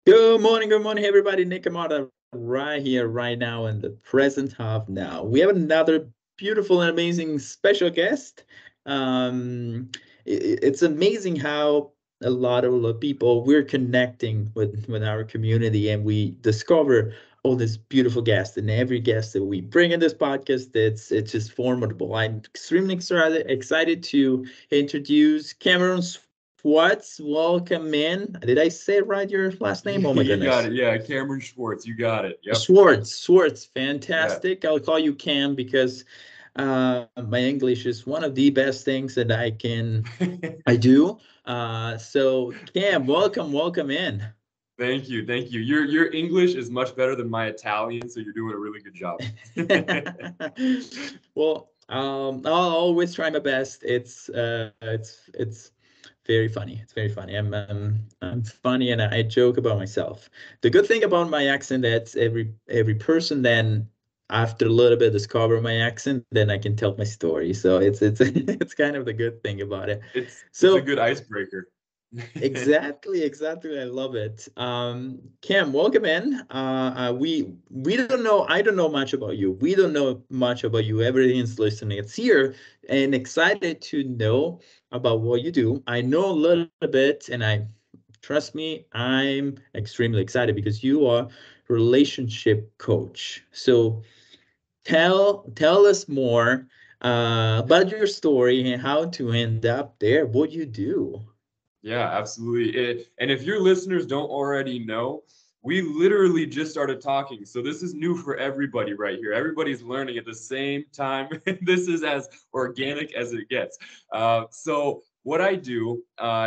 Good morning, everybody. Nick Amata right here, right now, in the present half now. We have another beautiful and amazing special guest. It's amazing how a lot of the people we're connecting with our community, and we discover all this beautiful guests. And every guest that we bring in this podcast, it's just formidable. I'm extremely excited to introduce Cameron Schwartz. Welcome in. Did I say right your last name? Oh my You got goodness. it. Yeah, Cameron Schwartz. You got it. Yep. Schwartz, Yeah. fantastic. I'll call you Cam because my English is one of the best things that I do. So Cam, welcome in. Thank you. Thank you. Your English is much better than my Italian, so you're doing a really good job. Well, I'll always try my best. It's very funny. It's very funny. I'm funny and I joke about myself. The good thing about my accent that every person then after a little bit discover my accent, then I can tell my story. So it's it's kind of the good thing about it. It's a So good icebreaker. exactly. I love it. Cam, welcome in. We don't know. I don't know much about you. We don't know much about you. Everything's listening. It's here and excited to know about what you do. I know a little bit, and I trust me, I'm extremely excited because you are relationship coach. So tell us more about your story and how to end up there. What you do. Yeah, absolutely. And if your listeners don't already know, we literally just started talking. So this is new for everybody right here. Everybody's learning at the same time. This is as organic as it gets. So what I do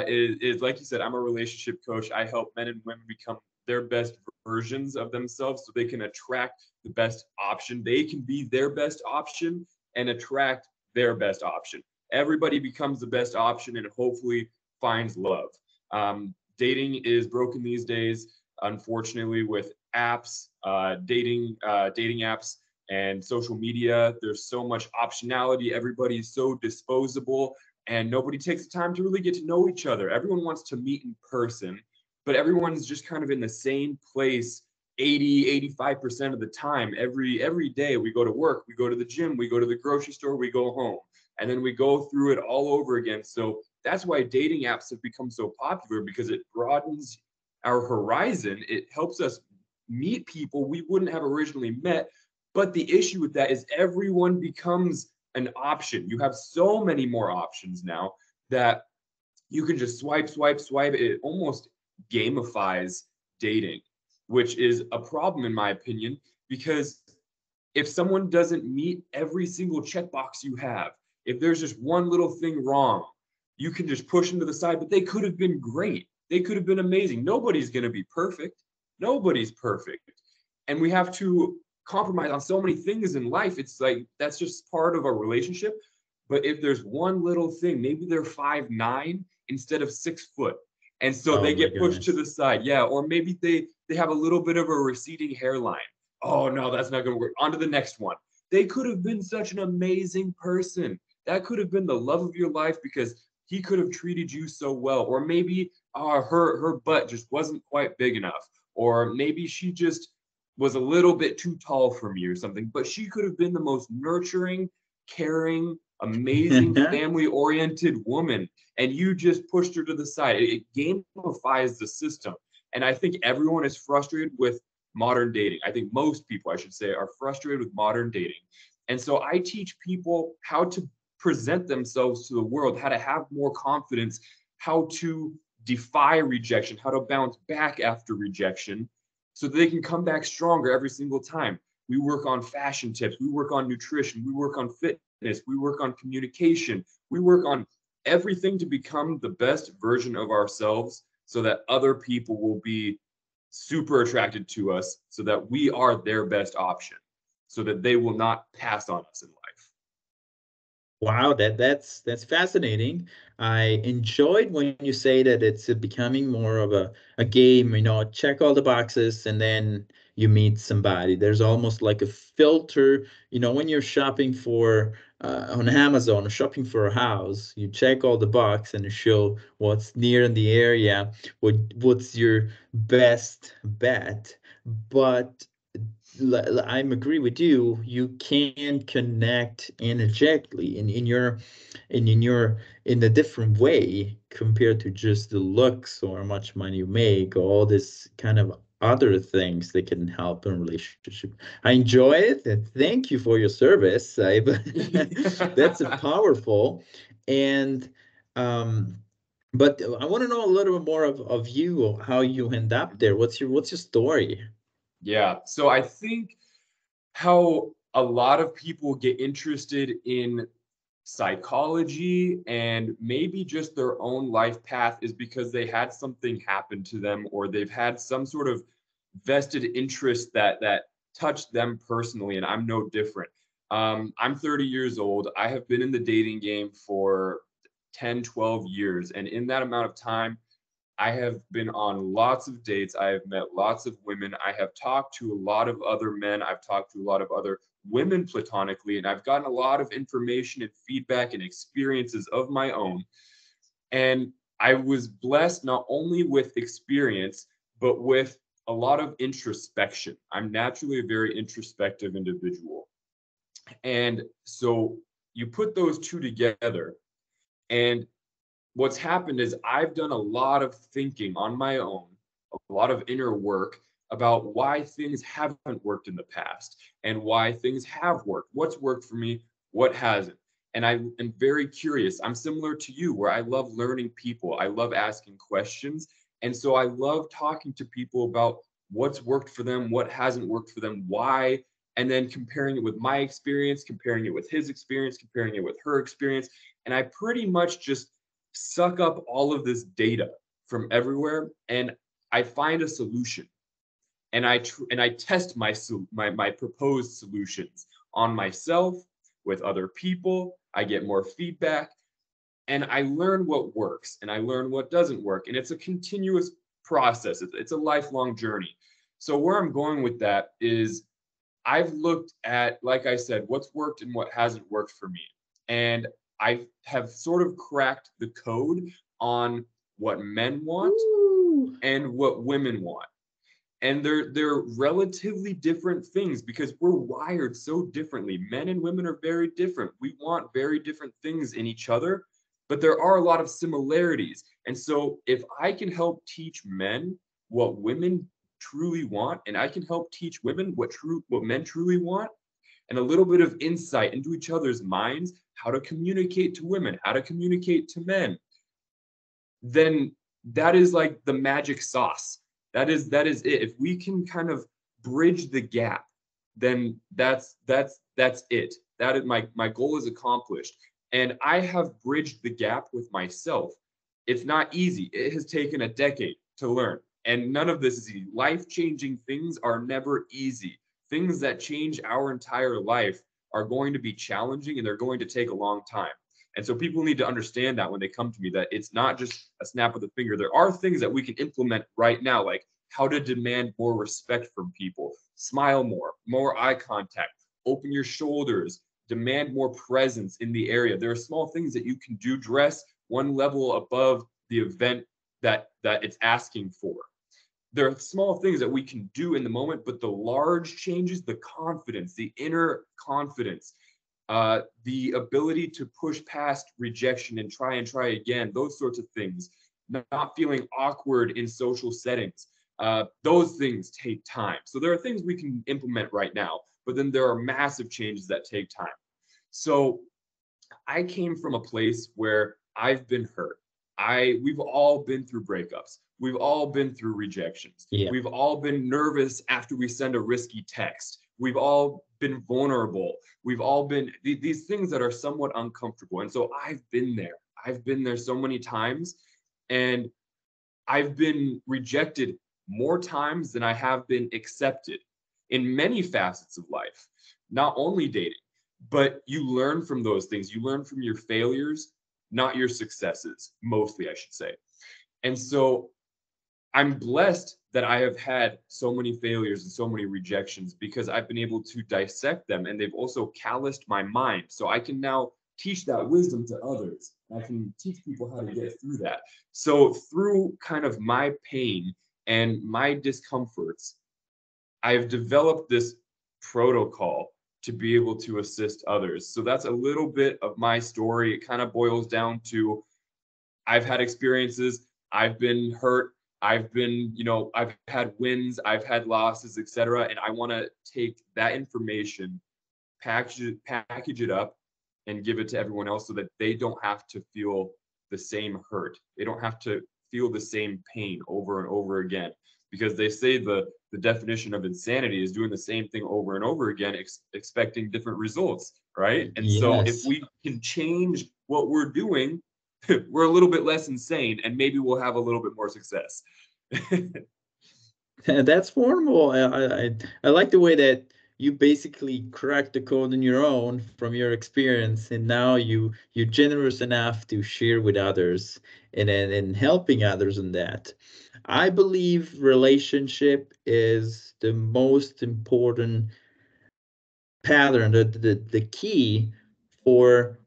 is, like you said, I'm a relationship coach. I help men and women become their best versions of themselves so they can attract the best option. They can be their best option and attract their best option. Everybody becomes the best option and hopefully finds love. Dating is broken these days, unfortunately, with apps, dating apps, and social media. There's so much optionality. Everybody is so disposable, and nobody takes the time to really get to know each other. Everyone wants to meet in person, but everyone's just kind of in the same place 85% of the time. Every day we go to work, we go to the gym, we go to the grocery store, we go home, and then we go through it all over again. So that's why dating apps have become so popular, because it broadens our horizon. It helps us meet people we wouldn't have originally met. But the issue with that is everyone becomes an option. You have so many more options now that you can just swipe. It almost gamifies dating, which is a problem in my opinion, because if someone doesn't meet every single checkbox you have, if there's just one little thing wrong, you can just push them to the side, but they could have been great. They could have been amazing. Nobody's going to be perfect. Nobody's perfect. And we have to compromise on so many things in life. It's like that's just part of a relationship. But if there's one little thing, maybe they're 5'9" instead of 6 foot. And so Oh they my get pushed to goodness. the side. Yeah. Or maybe they have a little bit of a receding hairline. Oh no, that's not going to work. On to the next one. They could have been such an amazing person. That could have been the love of your life because he could have treated you so well. Or maybe her butt just wasn't quite big enough. Or maybe she just was a little bit too tall for me or something. But she could have been the most nurturing, caring, amazing, family oriented woman. And you just pushed her to the side. It gamifies the system. And I think everyone is frustrated with modern dating. I think most people, I should say, are frustrated with modern dating. And so I teach people how to present themselves to the world, how to have more confidence, how to defy rejection, how to bounce back after rejection so that they can come back stronger every single time. We work on fashion tips, we work on nutrition, we work on fitness, we work on communication, we work on everything to become the best version of ourselves so that other people will be super attracted to us, so that we are their best option, so that they will not pass on us in life. Wow, that's fascinating. I enjoyed when you say that it's becoming more of a game, check all the boxes and then you meet somebody. There's almost like a filter, when you're shopping for on Amazon shopping for a house, you check all the box and you show what's near in the area, what's your best bet. But I agree with you. You can connect energetically in a different way compared to just the looks or how much money you make or all this kind of other things that can help in relationship. I enjoy it, and thank you for your service. That's a powerful. And but I want to know a little bit more of you, how you end up there. What's your story? Yeah. So I think how a lot of people get interested in psychology and maybe just their own life path is because they had something happen to them, or they've had some sort of vested interest that touched them personally. And I'm no different. I'm 30 years old. I have been in the dating game for 10, 12 years. And in that amount of time, I have been on lots of dates. I have met lots of women. I have talked to a lot of other men. I've talked to a lot of other women platonically, and I've gotten a lot of information and feedback and experiences of my own. And I was blessed not only with experience, but with a lot of introspection. I'm naturally a very introspective individual. And so you put those two together, and what's happened is I've done a lot of thinking on my own, a lot of inner work about why things haven't worked in the past and why things have worked. What's worked for me, what hasn't. And I am very curious. I'm similar to you, where I love learning people. I love asking questions. And so I love talking to people about what's worked for them, what hasn't worked for them, why, and then comparing it with my experience, comparing it with his experience, comparing it with her experience. And I pretty much just suck up all of this data from everywhere, and I find a solution, and I test my proposed solutions on myself, with other people. I get more feedback, and I learn what works and I learn what doesn't work, and it's a continuous process. It's a lifelong journey. So where I'm going with that is I've looked at, like I said, what's worked and what hasn't worked for me. And I have sort of cracked the code on what men want and what women want. And they're relatively different things because we're wired so differently. Men and women are very different. We want very different things in each other, but there are a lot of similarities. And so if I can help teach men what women truly want, and I can help teach women what men truly want, and a little bit of insight into each other's minds, how to communicate to women, how to communicate to men, then that is like the magic sauce. That is it. If we can kind of bridge the gap, then that's it. That is my goal is accomplished. And I have bridged the gap with myself. It's not easy. It has taken a decade to learn. And none of this is easy. Life-changing things are never easy. Things that change our entire life are going to be challenging, and they're going to take a long time. And so people need to understand that when they come to me, that it's not just a snap of the finger. There are things that we can implement right now, like how to demand more respect from people, smile more eye contact, open your shoulders, demand more presence in the area. There are small things that you can do, dress one level above the event that it's asking for. There are small things that we can do in the moment, but the large changes, the confidence, the inner confidence, the ability to push past rejection and try again, those sorts of things, not feeling awkward in social settings, those things take time. So there are things we can implement right now, but then there are massive changes that take time. So I came from a place where I've been hurt. We've all been through breakups. We've all been through rejections. Yeah. We've all been nervous after we send a risky text. We've all been vulnerable. We've all been these things that are somewhat uncomfortable. And so I've been there. I've been there so many times, and I've been rejected more times than I have been accepted in many facets of life, not only dating, but you learn from those things. You learn from your failures, not your successes, mostly, I should say. And so I'm blessed that I have had so many failures and so many rejections, because I've been able to dissect them, and they've also calloused my mind. So I can now teach that wisdom to others. I can teach people how to get through that. So through kind of my pain and my discomforts, I've developed this protocol to be able to assist others. So that's a little bit of my story. It kind of boils down to, I've had experiences, I've been hurt, I've been, I've had wins, I've had losses, etc. And I want to take that information, package it up, and give it to everyone else so that they don't have to feel the same hurt. They don't have to feel the same pain over and over again. Because they say the definition of insanity is doing the same thing over and over again, expecting different results, right? And so if Yes. we can change what we're doing, we're a little bit less insane, and maybe we'll have a little bit more success. That's formidable. I like the way that you basically cracked the code on your own from your experience, and now you're generous enough to share with others and helping others in that. I believe relationship is the most important pattern, the key for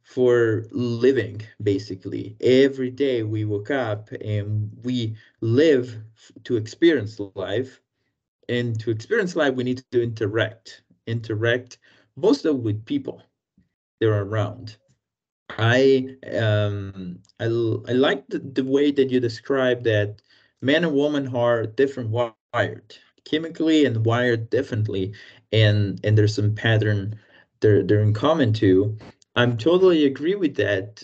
living. Basically, every day we wake up and we live to experience life, and to experience life we need to interact mostly with people that are around. I like the way that you describe that man and woman are different wired chemically and wired differently, and there's some pattern they're in common too. I'm totally agree with that.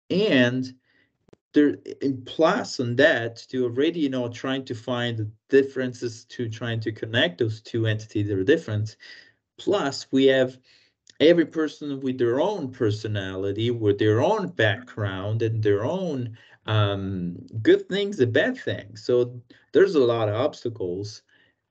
And there, in plus on that, to already, trying to find the differences, to trying to connect those two entities that are different. Plus we have every person with their own personality, with their own background and their own good things and bad things. So there's a lot of obstacles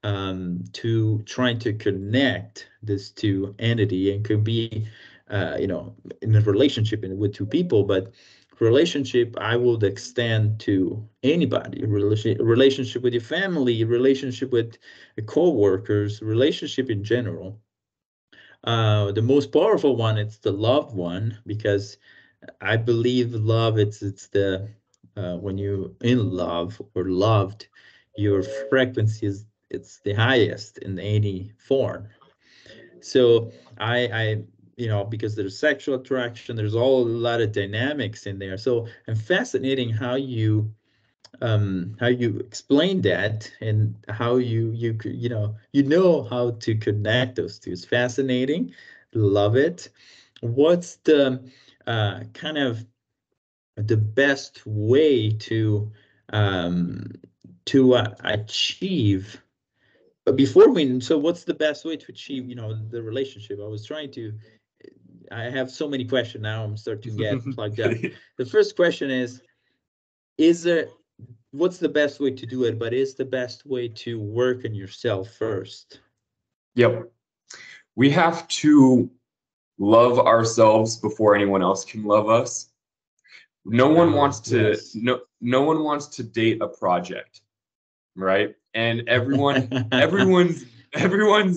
to trying to connect this two entity, and could be, in a relationship with two people, but relationship I would extend to anybody. Relationship with your family, relationship with co-workers, relationship in general. The most powerful one, it's the loved one, because I believe love, it's the when you in love or loved, your frequency is it's the highest in any form. So I because there's sexual attraction, there's all a lot of dynamics in there. So I'm fascinating how you explain that, and how how to connect those two. It's fascinating. Love it. What's the kind of the best way um, to achieve? But before we, so what's the best way to achieve, the relationship? I was trying to. I have so many questions now. I'm starting to get plugged up. The first question is there what's the best way to do it, but is the best way to work on yourself first? Yep. We have to love ourselves before anyone else can love us. No one wants to Yes. no one wants to date a project, right? And everyone's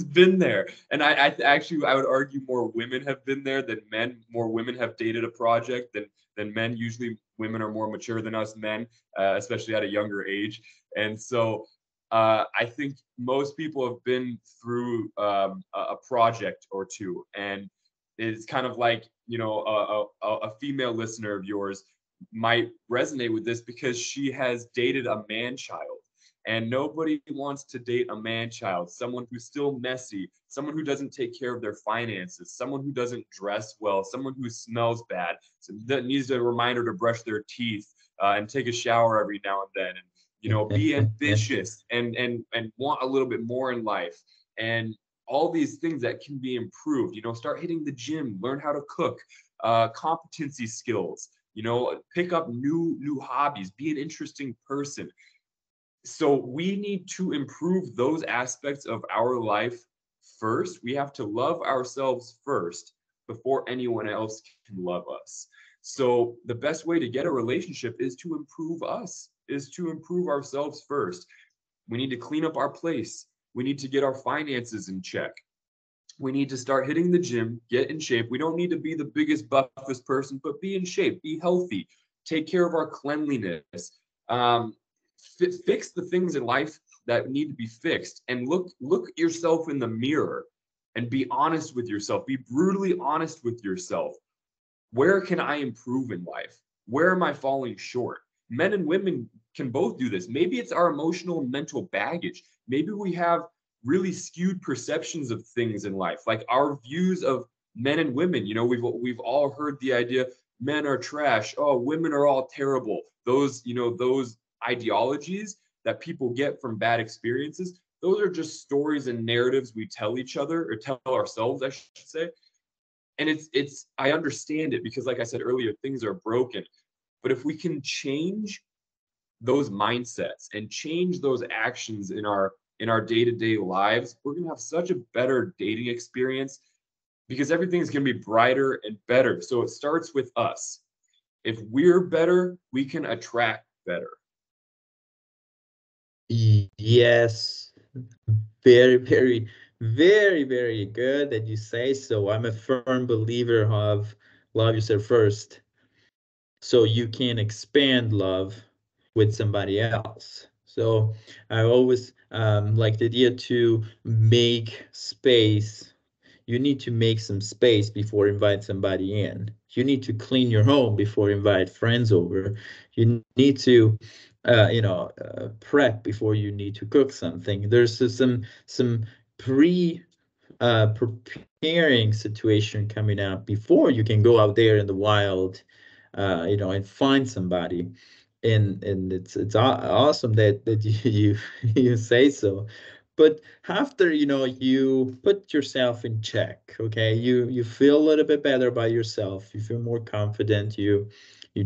been there. And I actually I would argue more women have been there than men. More women have dated a project than men. Usually women are more mature than us men, especially at a younger age. And so I think most people have been through a project or two, and it's kind of like, a female listener of yours might resonate with this because she has dated a man child. And nobody wants to date a man child, someone who's still messy, someone who doesn't take care of their finances, someone who doesn't dress well, someone who smells bad, that needs a reminder to brush their teeth and take a shower every now and then, and be ambitious and want a little bit more in life, and all these things that can be improved. Start hitting the gym, learn how to cook, competency skills. Pick up new hobbies, be an interesting person. So we need to improve those aspects of our life first. We have to love ourselves first before anyone else can love us. So the best way to get a relationship is to improve us. is to improve ourselves first. We need to clean up our place. We need to get our finances in check. We need to start hitting the gym, get in shape. We don't need to be the biggest, buffest person, but be in shape, be healthy, take care of our cleanliness, fix the things in life that need to be fixed, and look yourself in the mirror and be honest with yourself. Be brutally honest with yourself. Where can I improve in life? Where am I falling short? Men and women can both do this. Maybe it's our emotional and mental baggage. Maybe we have really skewed perceptions of things in life, like our views of men and women. You know, we've all heard the idea men are trash. Oh, women are all terrible. Those, you know, those ideologies that people get from bad experiences, those are just stories and narratives we tell each other, or tell ourselves, I should say. And I understand it, because like I said earlier, things are broken. But if we can change those mindsets and change those actions in our day-to-day lives, we're going to have such a better dating experience, because everything's going to be brighter and better. So it starts with us. If we're better, we can attract better. Yes, very, very, very, very good that you say so. I'm a firm believer of love yourself first, so you can expand love with somebody else. So I always like the idea to make space. You need to make some space before invite somebody in. You need to clean your home before invite friends over. You need to prep before you need to cook something. There's some pre preparing situation coming up before you can go out there in the wild, and find somebody. And it's awesome that you say so. But after you put yourself in check, okay, you feel a little bit better by yourself, you feel more confident, you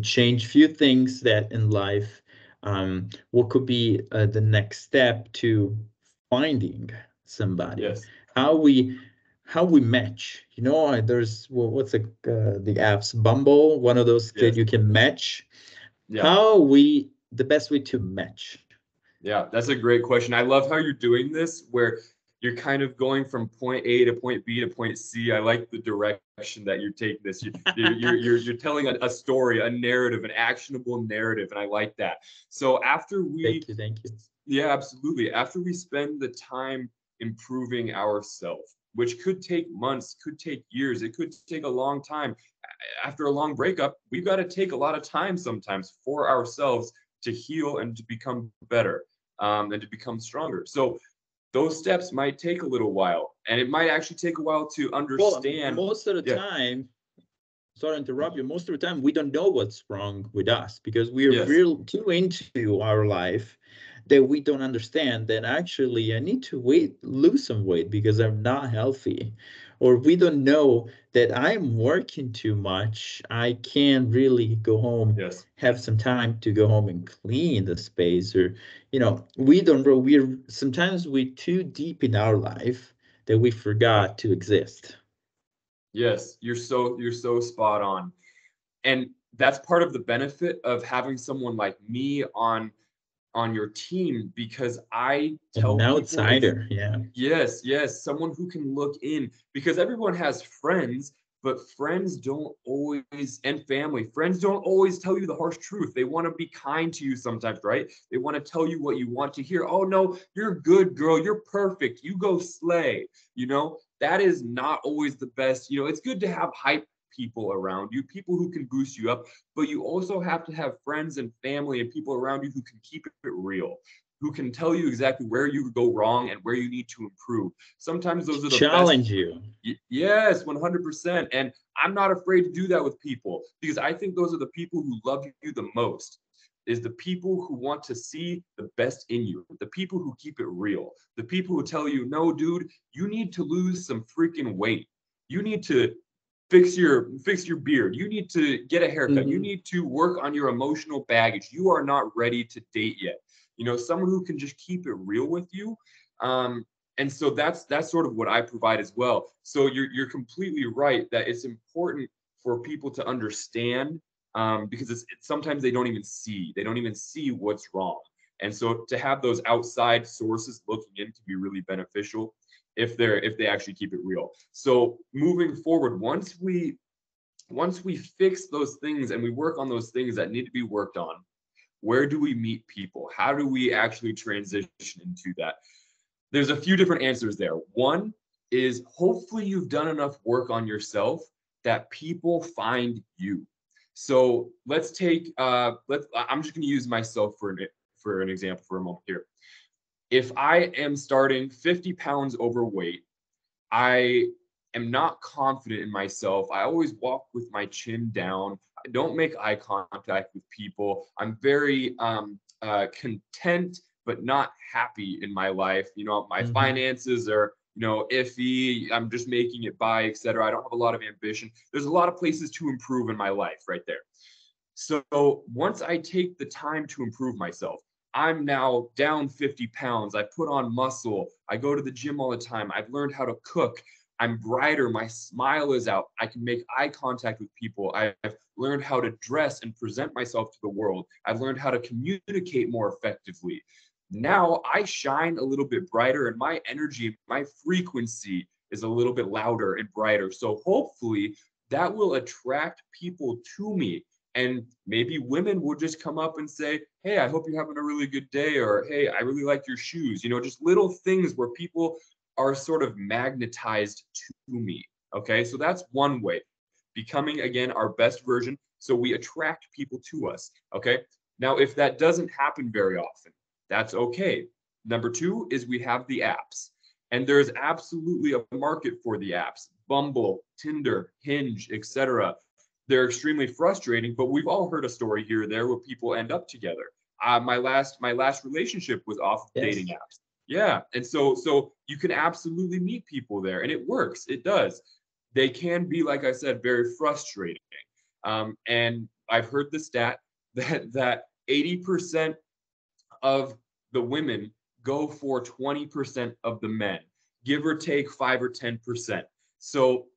change few things that in life. What could be the next step to finding somebody? Yes. How we match, there's what's the apps, Bumble, one of those that Yes. you can match. Yeah. The best way to match? Yeah, that's a great question. I love how you're doing this, where you're kind of going from point A to point B to point C. I like the direction that you're taking this. You're telling a story, a narrative, an actionable narrative, and I like that. So after we, Thank you. yeah, absolutely. After we spend the time improving ourselves, which could take months, could take years, it could take a long time. After a long breakup, we've got to take a lot of time sometimes for ourselves to heal and to become better, and to become stronger. So those steps might take a little while, and it might actually take a while to understand. Well, most of the time, sorry to interrupt you, most of the time we don't know what's wrong with us, because we are Yes. real too into our life that we don't understand that actually I need to lose some weight because I'm not healthy, or we don't know that I'm working too much. I can't really go home, Yes. have some time to go home and clean the space, or we don't know. We're too deep in our life that we forgot to exist. Yes, you're so spot on. And that's part of the benefit of having someone like me on your team, because I tell An people it's, outsider, yeah. yes, yes, someone who can look in, because everyone has friends, but friends don't always, and family, friends don't always tell you the harsh truth. They want to be kind to you sometimes, right? They want to tell you what you want to hear. Oh no, you're good, girl. You're perfect. You go slay. That is not always the best. It's good to have hype people around you, people who can boost you up, but you also have to have friends and family and people around you who can keep it real, who can tell you exactly where you go wrong and where you need to improve. Sometimes those are the best. Challenge you. Yes, 100%. And I'm not afraid to do that with people, because I think those are the people who love you the most, is the people who want to see the best in you, the people who keep it real, the people who tell you, no, dude, you need to lose some freaking weight. You need to fix your beard. You need to get a haircut. You need to work on your emotional baggage. You are not ready to date yet. Someone who can just keep it real with you. And so that's sort of what I provide as well. So you're completely right that it's important for people to understand because sometimes they don't even see what's wrong. And so to have those outside sources looking in can be really beneficial if they actually keep it real. So moving forward, once we fix those things and we work on those things that need to be worked on, where do we meet people? How do we actually transition into that? There's a few different answers there. One is hopefully you've done enough work on yourself that people find you. So let's take, I'm just going to use myself for an example for a moment here. If I am starting 50 pounds overweight, I am not confident in myself. I always walk with my chin down. I don't make eye contact with people. I'm very content, but not happy in my life. You know, my finances are, you know, iffy. I'm just making it by, etc. I don't have a lot of ambition. There's a lot of places to improve in my life right there. So once I take the time to improve myself, I'm now down 50 pounds. I put on muscle. I go to the gym all the time. I've learned how to cook. I'm brighter. My smile is out. I can make eye contact with people. I've learned how to dress and present myself to the world. I've learned how to communicate more effectively. Now I shine a little bit brighter, and my energy, my frequency is a little bit louder and brighter. So hopefully that will attract people to me. And maybe women will just come up and say, hey, I hope you're having a really good day, or hey, I really like your shoes. You know, just little things where people are sort of magnetized to me. Okay, so that's one way, becoming, again, our best version. So we attract people to us. Okay, now if that doesn't happen very often, that's okay. Number two is we have the apps. And there's absolutely a market for the apps. Bumble, Tinder, Hinge, etc. They're extremely frustrating, but we've all heard a story here or there where people end up together. My last relationship was off of dating apps. Yeah, and so you can absolutely meet people there, and it works. It does. They can be, like I said, very frustrating. And I've heard the stat that 80% of the women go for 20% of the men, give or take 5 or 10%. So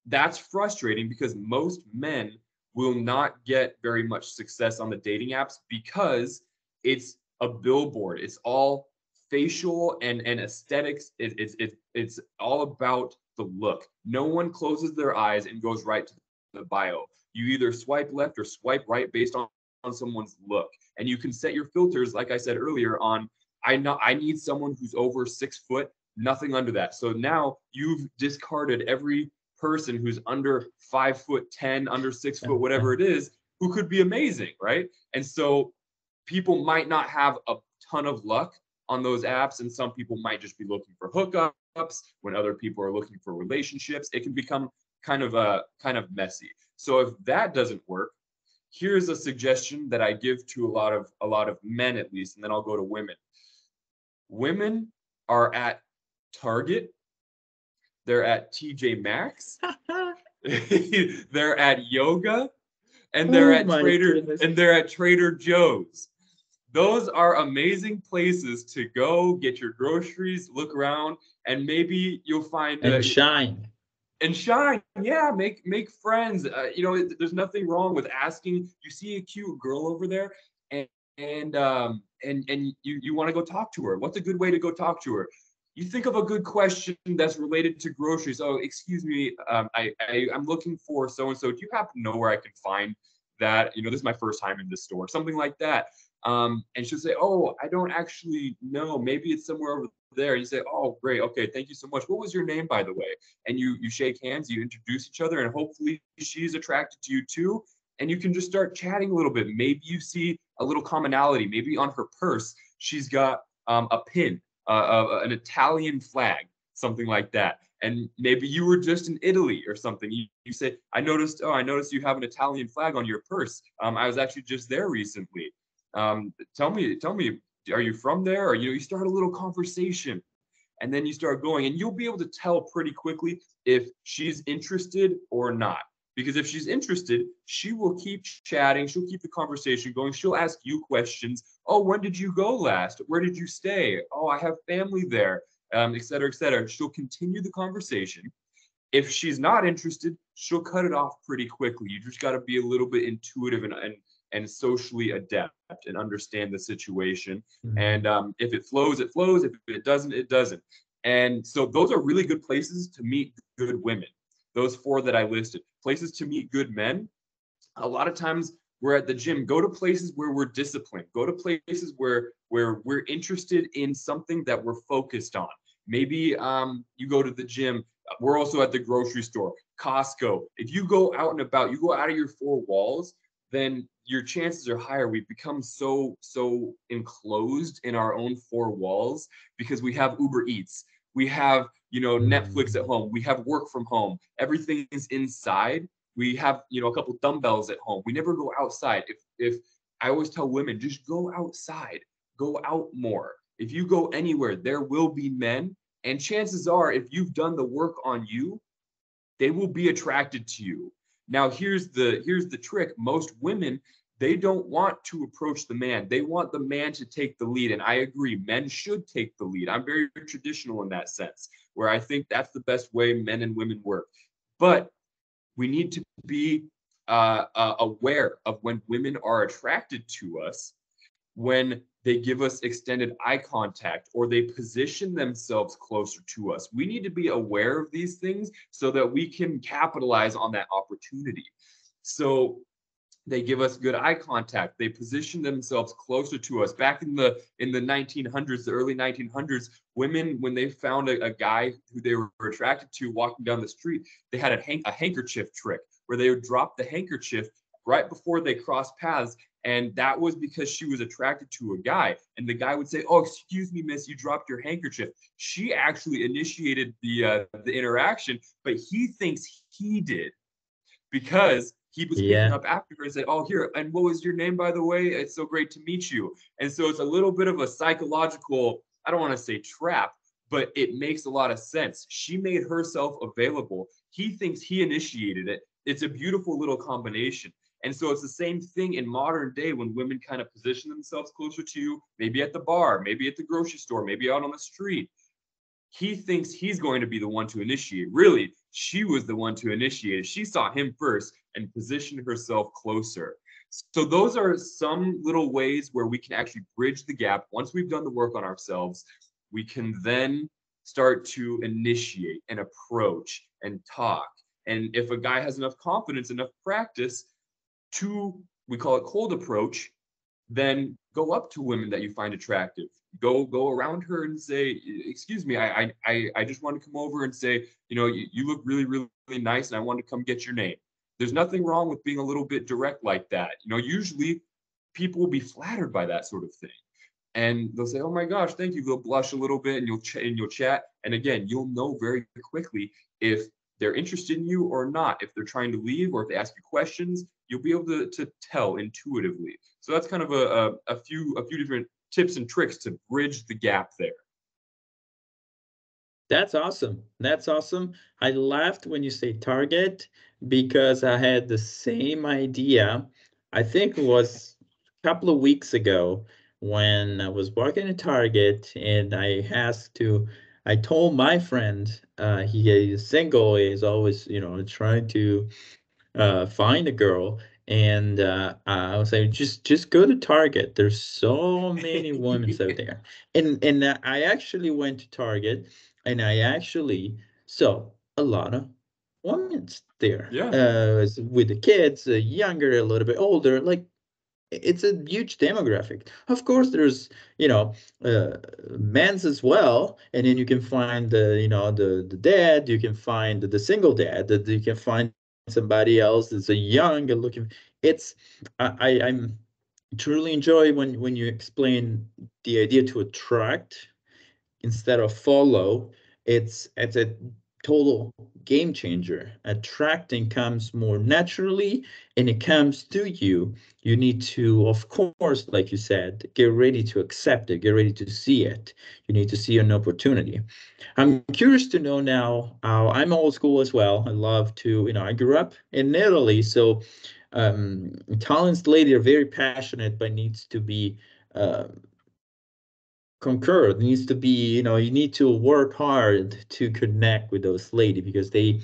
that's frustrating because most men will not get very much success on the dating apps because it's a billboard. It's all facial and aesthetics. It's all about the look. No one closes their eyes and goes right to the bio. You either swipe left or swipe right based on someone's look. And you can set your filters, like I said earlier, on I need someone who's over 6 foot, nothing under that. So now you've discarded every person who's under 5'10", under 6 foot, whatever it is, who could be amazing, right? And so people might not have a ton of luck on those apps, and some people might just be looking for hookups when other people are looking for relationships. It can become kind of messy. So if that doesn't work, here's a suggestion that I give to a lot of men, at least, and then I'll go to women. Women are at Target, they're at TJ Maxx, they're at Yoga, and they're at Trader Joe's. Those are amazing places to go get your groceries, look around, and maybe you'll find shine. And shine, yeah, make friends. You know, there's nothing wrong with asking. You see a cute girl over there, and you want to go talk to her. What's a good way to go talk to her? You think of a good question that's related to groceries. Oh, excuse me, I'm looking for so and so. Do you happen to know where I can find that? You know, this is my first time in this store, something like that. And she'll say, oh, I don't actually know. Maybe it's somewhere over there. And you say, oh, great. Okay, thank you so much. What was your name, by the way? And you shake hands, you introduce each other, and hopefully she's attracted to you too. And you can just start chatting a little bit. Maybe you see a little commonality. Maybe on her purse, she's got a pin, an Italian flag, something like that. And maybe you were just in Italy or something. You say, I noticed you have an Italian flag on your purse. I was actually just there recently. Tell me, are you from there? Or you start a little conversation, and then you start going, and you'll be able to tell pretty quickly if she's interested or not. Because if she's interested, she will keep chatting. She'll keep the conversation going. She'll ask you questions. Oh, when did you go last? Where did you stay? Oh, I have family there, et cetera, et cetera. She'll continue the conversation. If she's not interested, she'll cut it off pretty quickly. You just got to be a little bit intuitive and socially adept and understand the situation. And if it flows, it flows. If it doesn't, it doesn't. And so those are really good places to meet good women. Those four that I listed, places to meet good men. A lot of times we're at the gym. Go to places where we're disciplined. Go to places where we're interested in something that we're focused on. Maybe you go to the gym. We're also at the grocery store, Costco. If you go out and about, you go out of your four walls, then your chances are higher. We've become so enclosed in our own four walls because we have Uber Eats. We have, Netflix at home. We have work from home. Everything is inside. We have, a couple dumbbells at home. We never go outside. If I always tell women, just go outside, go out more. If you go anywhere, there will be men. And chances are, if you've done the work on you, they will be attracted to you. Now, here's the trick. Most women, they don't want to approach the man. They want the man to take the lead. And I agree, men should take the lead. I'm very traditional in that sense, where I think that's the best way men and women work. But we need to be aware of when women are attracted to us, when they give us extended eye contact or they position themselves closer to us. We need to be aware of these things so that we can capitalize on that opportunity. So they give us good eye contact. They position themselves closer to us. Back in the 1900s, the early 1900s, women, when they found a guy who they were attracted to walking down the street, they had a handkerchief trick where they would drop the handkerchief right before they crossed paths. And that was because she was attracted to a guy. And the guy would say, "Oh, excuse me, miss, you dropped your handkerchief." She actually initiated the interaction, but he thinks he did because he was picking up after her and said, "Oh, here, and what was your name, by the way? It's so great to meet you." And so it's a little bit of a psychological, I don't want to say trap, but it makes a lot of sense. She made herself available. He thinks he initiated it. It's a beautiful little combination. And so it's the same thing in modern day when women kind of position themselves closer to you, maybe at the bar, maybe at the grocery store, maybe out on the street. He thinks he's going to be the one to initiate. Really, she was the one to initiate. She saw him first and positioned herself closer. So those are some little ways where we can actually bridge the gap. Once we've done the work on ourselves, we can then start to initiate and approach and talk. And if a guy has enough confidence, enough practice to, we call it cold approach, then go up to women that you find attractive. Go around her and say, "Excuse me, I just want to come over and say, you look really, really, really nice, and I want to come get your name." There's nothing wrong with being a little bit direct like that. Usually people will be flattered by that sort of thing. And they'll say, "Oh my gosh, thank you." They'll blush a little bit and you'll chat. And again, you'll know very quickly if they're interested in you or not. If they're trying to leave or if they ask you questions, you'll be able to tell intuitively. So that's kind of a few different tips and tricks to bridge the gap there. That's awesome. That's awesome. I laughed when you say Target because I had the same idea. I think it was a couple of weeks ago when I was walking to Target and I told my friend, he is single, he's always, trying to find a girl. And I was like, just go to Target. There's so many women out there. And I actually went to Target and I actually saw a lot of women there. Yeah. With the kids, younger, a little bit older, like it's a huge demographic. Of course, there's men's as well, and then you can find the dad. You can find the single dad. That you can find somebody else that's a young and looking. It's I'm truly enjoy when you explain the idea to attract instead of follow. It's a total game changer. Attracting comes more naturally and it comes to you. You need to, of course, like you said, get ready to accept it, get ready to see it. You need to see an opportunity. I'm curious to know now, I'm old school as well. I love to, I grew up in Italy, so Italians lady are very passionate, but needs to be uh, concur. It needs to be, you know, you need to work hard to connect with those ladies because they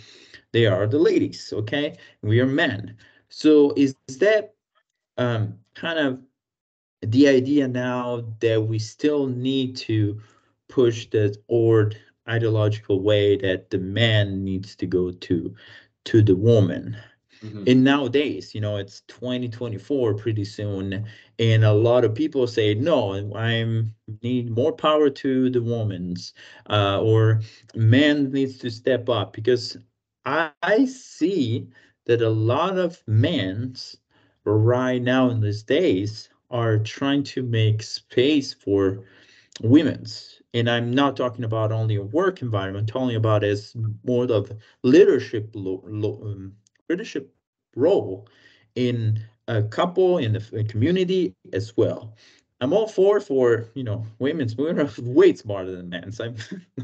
are the ladies, okay? We are men. So is that kind of the idea now that we still need to push that old ideological way that the man needs to go to the woman? Mhm. And nowadays, you know, it's 2024 pretty soon, and a lot of people say, no, I'm need more power to the women's, or man needs to step up, because I see that a lot of men's right now in these days are trying to make space for women's. And I'm not talking about only a work environment, talking about as more of leadership role in a couple, in the community as well. I'm all for, you know, women are way smarter than men. So I'm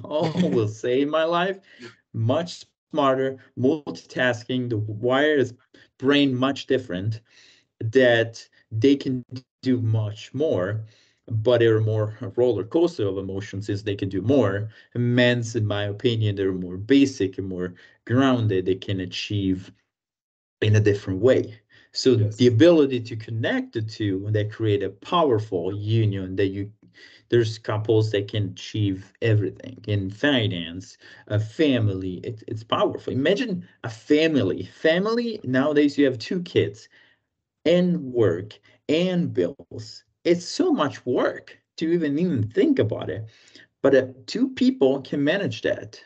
all will say in my life, much smarter, multitasking, the wired brain much different, that they can do much more, but they're more a roller coaster of emotions since they can do more. Men's, in my opinion, they're more basic and more grounded. They can achieve in a different way. So the Yes. ability to connect the two and that create a powerful union that you there's couples that can achieve everything in finance, a family. It's powerful. Imagine a family nowadays. You have two kids and work and bills. It's so much work to even think about it. But two people can manage that.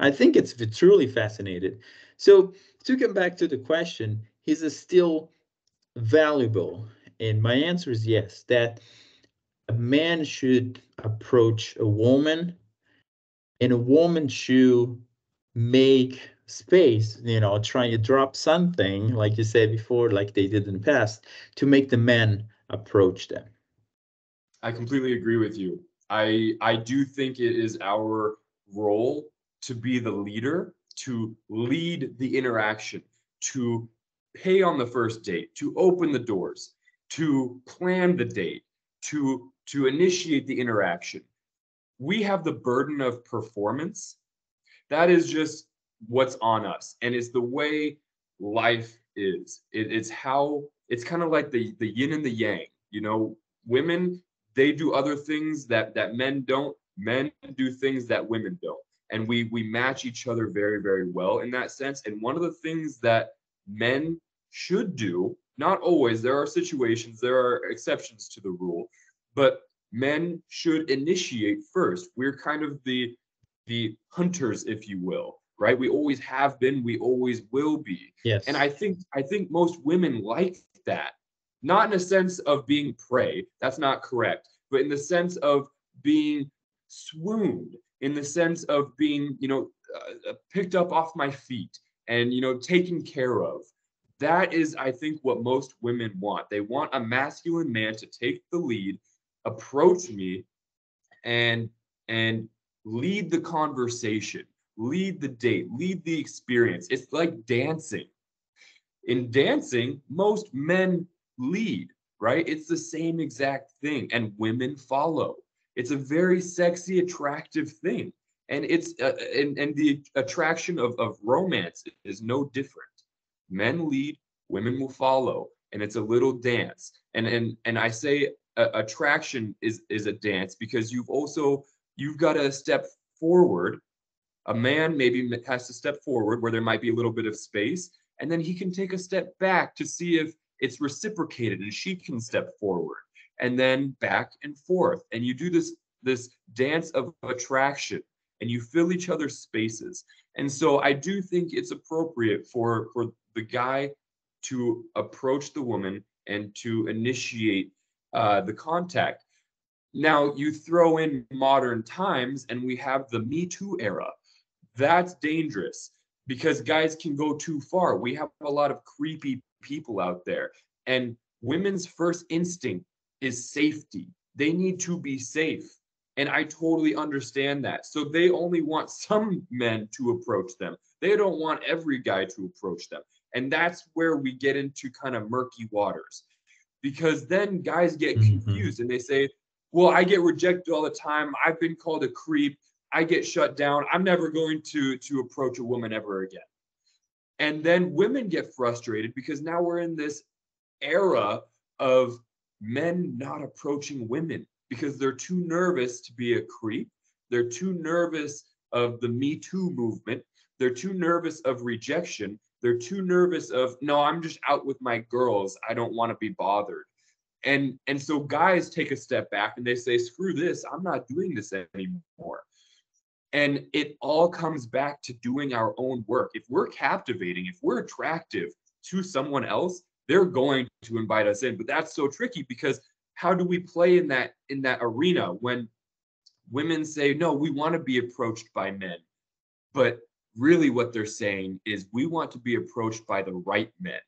I think it's truly fascinating. So to come back to the question, is it still valuable? And my answer is yes, that a man should approach a woman and a woman should make space, you know, trying to drop something, like you said before, like they did in the past, to make the men approach them. I completely agree with you. I do think it is our role to be the leader, to lead the interaction, to pay on the first date, to open the doors, to plan the date, to initiate the interaction. We have the burden of performance. That is just what's on us, and it's the way life is. It's how it's kind of like the yin and the yang. You know, women, they do other things that men don't. Men do things that women don't, and we match each other very, very well in that sense. And one of the things that men should do, not always, there are situations, there are exceptions to the rule, but men should initiate first. We're kind of the hunters, if you will, right? We always have been, we always will be. And Yes. I think most women like that. Not in a sense of being prey, that's not correct, but in the sense of being swooned, in the sense of being, picked up off my feet and, taken care of. That is, I think, what most women want. They want a masculine man to take the lead, approach me, and and lead the conversation, lead the date, lead the experience. It's like dancing. In dancing, most men lead, right? It's the same exact thing, and women follow. It's a very sexy, attractive thing, and and the attraction of romance is no different. Men lead, women will follow, and it's a little dance. And I say attraction is a dance because you've got to step forward. A man maybe has to step forward where there might be a little bit of space, and then he can take a step back to see if it's reciprocated, and she can step forward, and then back and forth, and you do this dance of attraction, and you fill each other's spaces. And so I do think it's appropriate for the guy to approach the woman and to initiate the contact. Now you throw in modern times, and we have the Me Too era. That's dangerous because guys can go too far. We have a lot of creepy people out there, and women's first instinct is safety. They need to be safe. And I totally understand that. So they only want some men to approach them. They don't want every guy to approach them. And that's where we get into kind of murky waters because then guys get Mm-hmm. confused and they say, well, I get rejected all the time. I've been called a creep. I get shut down. I'm never going to approach a woman ever again. And then women get frustrated because now we're in this era of men not approaching women because they're too nervous to be a creep. They're too nervous of the Me Too movement. They're too nervous of rejection. They're too nervous of, no, I'm just out with my girls. I don't want to be bothered. And so guys take a step back and they say, screw this. I'm not doing this anymore. And it all comes back to doing our own work. If we're captivating, if we're attractive to someone else, they're going to invite us in. But that's so tricky because how do we play in that arena when women say, no, we want to be approached by men? But really what they're saying is we want to be approached by the right men.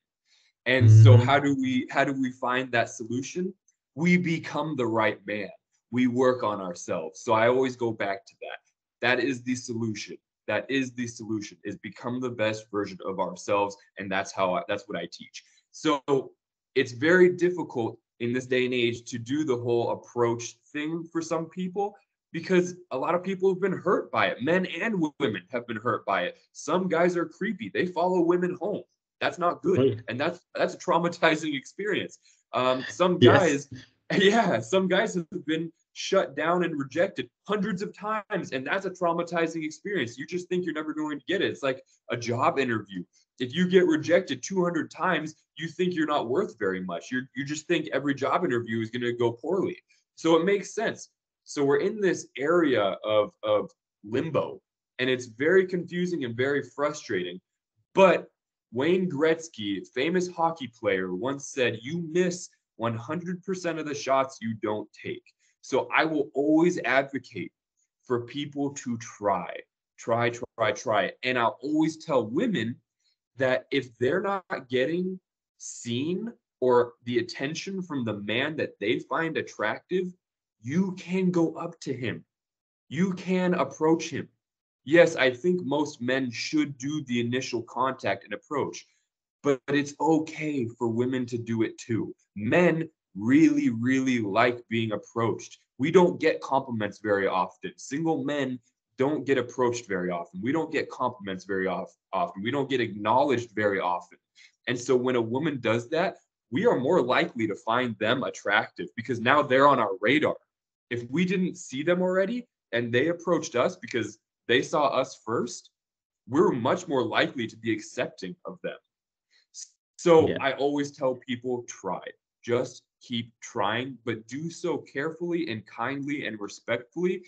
And so how do we find that solution? We become the right man. We work on ourselves. So I always go back to that. That is the solution. That is the solution, is become the best version of ourselves. And that's what I teach. So it's very difficult in this day and age to do the whole approach thing for some people because a lot of people have been hurt by it. Men and women have been hurt by it. Some guys are creepy. They follow women home. That's not good. Right. And that's a traumatizing experience. Some guys, some guys have been shut down and rejected hundreds of times. And that's a traumatizing experience. You just think you're never going to get it. It's like a job interview. If you get rejected 200 times, you think you're not worth very much. You just think every job interview is going to go poorly. So it makes sense. So we're in this area of limbo, and it's very confusing and very frustrating. But Wayne Gretzky, famous hockey player, once said, you miss 100% of the shots you don't take. So I will always advocate for people to try. And I'll always tell women that if they're not getting seen or the attention from the man that they find attractive, you can go up to him. You can approach him. Yes, I think most men should do the initial contact and approach, but it's okay for women to do it too. Men really, really like being approached. We don't get compliments very often. Single men don't get approached very often. We don't get compliments very often. We don't get acknowledged very often. And so when a woman does that, we are more likely to find them attractive because now they're on our radar. If we didn't see them already and they approached us because they saw us first, we're much more likely to be accepting of them. So I always tell people, try. Just keep trying, but do so carefully and kindly and respectfully.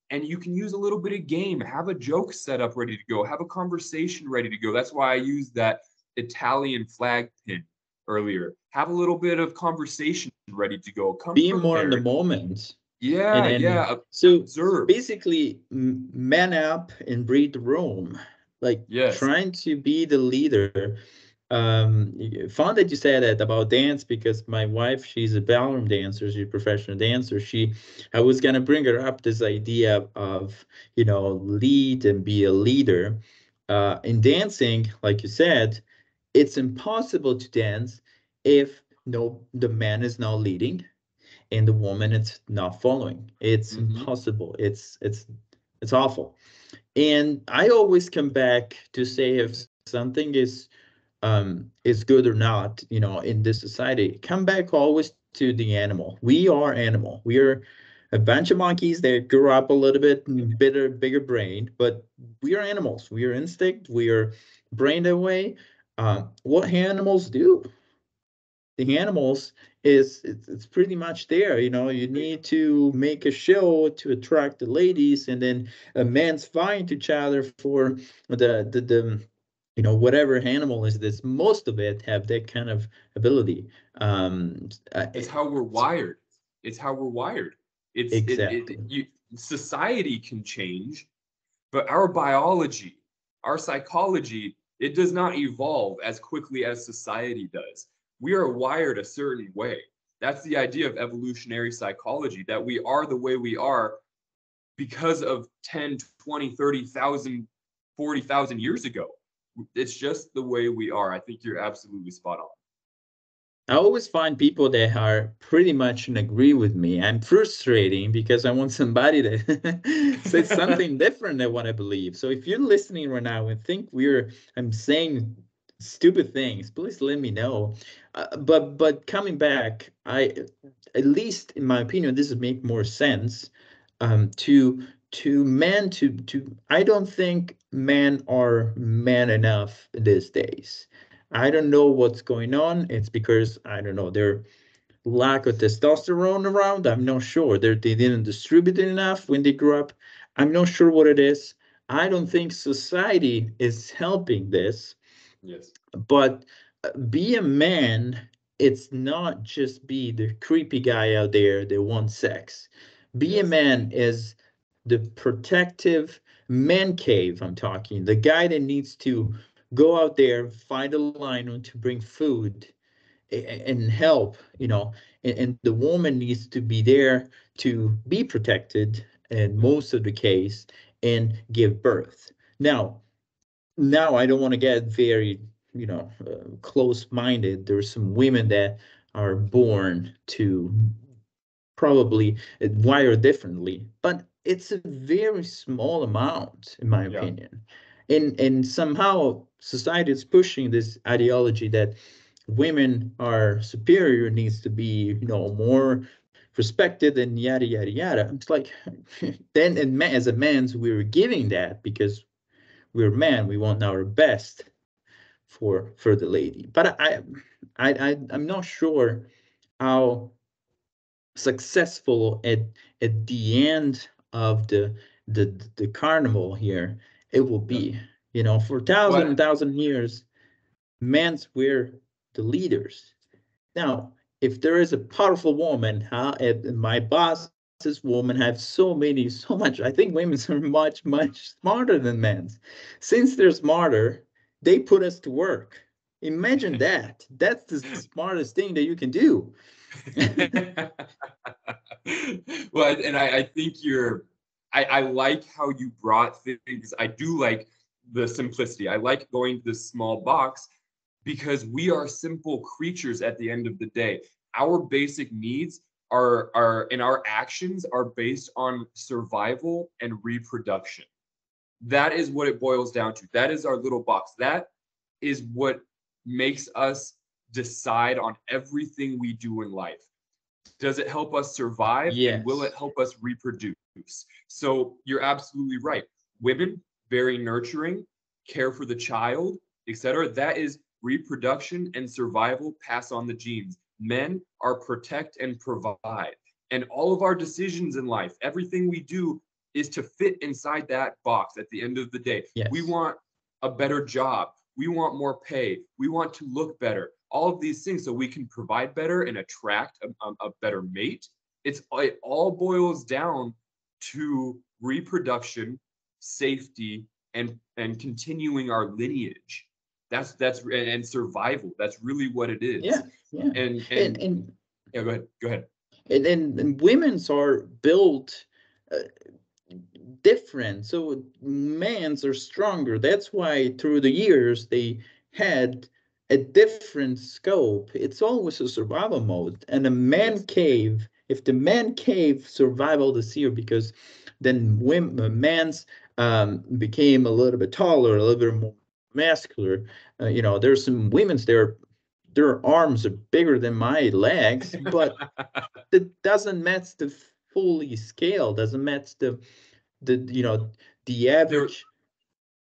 And you can use a little bit of game, have a joke set up ready to go, have a conversation ready to go. That's why I used that Italian flag pin earlier. Have a little bit of conversation ready to go. Be more in the moment. Yeah. So observe. Basically, man up and read the room. Like trying to be the leader. Fun that you said that about dance because my wife, she's a ballroom dancer, she's a professional dancer. I was gonna bring her up this idea of lead and be a leader. In dancing, like you said, it's impossible to dance if the man is not leading and the woman is not following. It's impossible. It's awful. And I always come back to say if something is good or not, in this society, come back always to the animal. We are animal. We are a bunch of monkeys that grew up a little bit bigger brain, but we are animals. We are instinct. We are brain that way. What animals do? The animals it's pretty much there. You need to make a show to attract the ladies, and then a man's vying to each other for the whatever animal is this. Most of it have that kind of ability. It's how we're wired. It's exactly. Society can change, but our biology, our psychology, it does not evolve as quickly as society does. We are wired a certain way. That's the idea of evolutionary psychology, that we are the way we are because of 10, 20, 30,000, 40,000 years ago. It's just the way we are. I think you're absolutely spot on. I always find people that are pretty much in agree with me. I'm frustrating because I want somebody that says something different than what I believe. So if you're listening right now and think I'm saying stupid things, please let me know. But coming back, at least in my opinion, this would make more sense to men to I don't think men are man enough these days. I don't know what's going on. It's because I don't know their lack of testosterone around. I'm not sure. They didn't distribute it enough when they grew up. I'm not sure what it is. I don't think society is helping this. Yes. But be a man, it's not just be the creepy guy out there that wants sex. Be a Yes. man is the protective man cave, I'm talking, the guy that needs to go out there, find a line to bring food and help, and the woman needs to be there to be protected in most of the case and give birth. Now I don't want to get very, close-minded. There's some women that are born to probably wired differently, but it's a very small amount, in my Yeah. opinion. And somehow society is pushing this ideology that women are superior, needs to be, more respected and yada yada yada. It's like then as a man's we're giving that because we're men, we want our best for the lady. But I'm not sure how successful at the end of the carnival here it will Yeah. be. For thousand and But thousand years, men's were the leaders. Now, if there is a powerful woman, and my boss's woman have so much. I think women are much smarter than men. Since they're smarter, they put us to work. Imagine that. That's the smartest thing that you can do. well, and I think I like how you brought things. I do like the simplicity. I like going to this small box because we are simple creatures at the end of the day. Our basic needs are and our actions are based on survival and reproduction. That is what it boils down to. That is our little box. That is what makes us decide on everything we do in life. Does it help us survive and will it Yes. help us reproduce? So you're absolutely right. Women, very nurturing, care for the child, etc. That is reproduction and survival, pass on the genes. Men are protect and provide. And all of our decisions in life, everything we do is to fit inside that box at the end of the day. We Yes. want a better job. We want more pay. We want to look better. All of these things so we can provide better and attract a better mate. It all boils down to reproduction, safety, and continuing our lineage. That's and survival. That's really what it Yeah. is. Yeah. And And yeah, go ahead. Go ahead. and women's are built uh, different. So men's are stronger. That's why through the years they had a different scope. It's always a survival mode. And a man Yes. cave, if the man cave survival this year, because then women, man's became a little bit taller, a little bit more muscular. There's some women's their arms are bigger than my legs, but it doesn't match the fully scale, doesn't match the there average.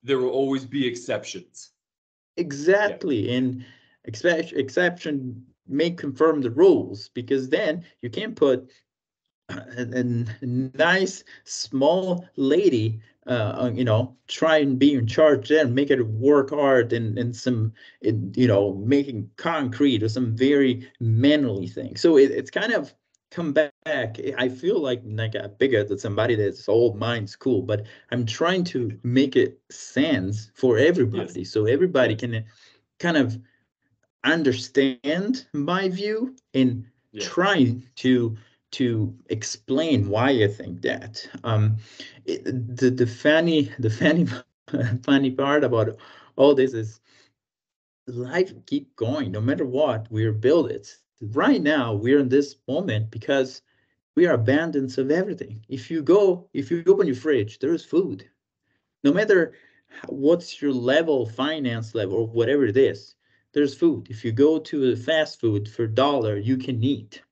there will always be exceptions. Yeah. Exactly. And exception may confirm the rules, because then you can't put a nice small lady try and be in charge, then make it work hard and some making concrete or some very manually thing. So it's kind of come back. I feel like a bigot, that somebody that's old mind's cool, but I'm trying to make it sense for Yes. everybody, so everybody Yes. can kind of understand my view and Yes. try to explain why I think that. The funny funny part about all this is life keep going. No matter what, we're built it. Right now, we're in this moment because we are abundance of everything. If you open your fridge, there is food. No matter what's your level, finance level, or whatever it is, there's food. If you go to a fast food for $1, you can eat,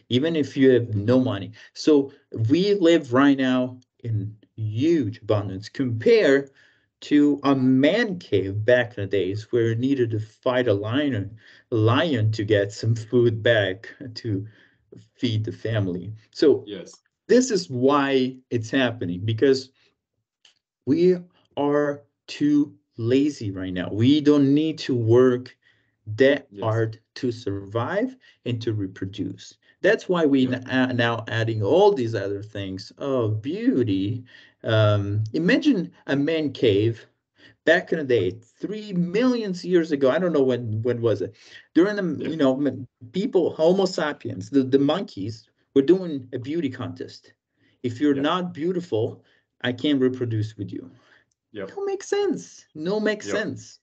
even if you have no money. So we live right now in huge abundance. Compare to a man cave back in the days where you needed to fight a lion to get some food back to feed the family. So Yes. this is why it's happening, because we are too lazy right now. We don't need to work that Yes. hard to survive and to reproduce. That's why we Yep. now adding all these other things. Oh, beauty. Imagine a man cave back in the day, 3 million years ago. I don't know when was it. During the, Yeah. people, Homo sapiens, the monkeys were doing a beauty contest. If you're Yep. not beautiful, I can't reproduce with you. Yep. No makes sense. No makes Yep. sense.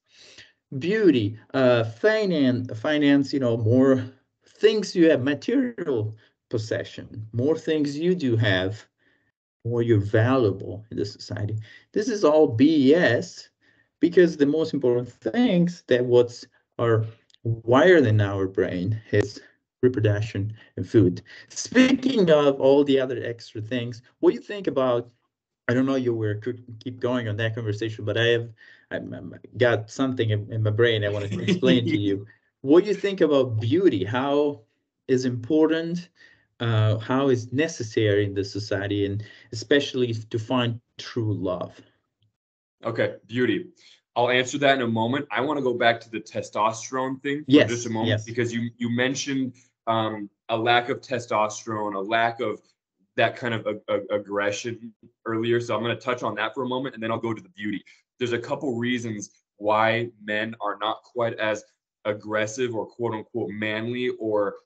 Beauty, finance, more things you have, material possession, more things you do have, more you're valuable in this society. This is all BS, because the most important things that what's are wired in our brain is reproduction and food. Speaking of all the other extra things, what do you think about, I don't know, you were could keep going on that conversation, but I'm got something in my brain I want to explain to you. What do you think about beauty? How is important? How is necessary in the society, and especially to find true love? Okay, beauty. I'll answer that in a moment. I want to go back to the testosterone thing for just a Yes, moment yes. because you mentioned a lack of testosterone, a lack of that kind of aggression earlier. So I'm going to touch on that for a moment, and then I'll go to the beauty. There's a couple reasons why men are not quite as aggressive or quote unquote manly or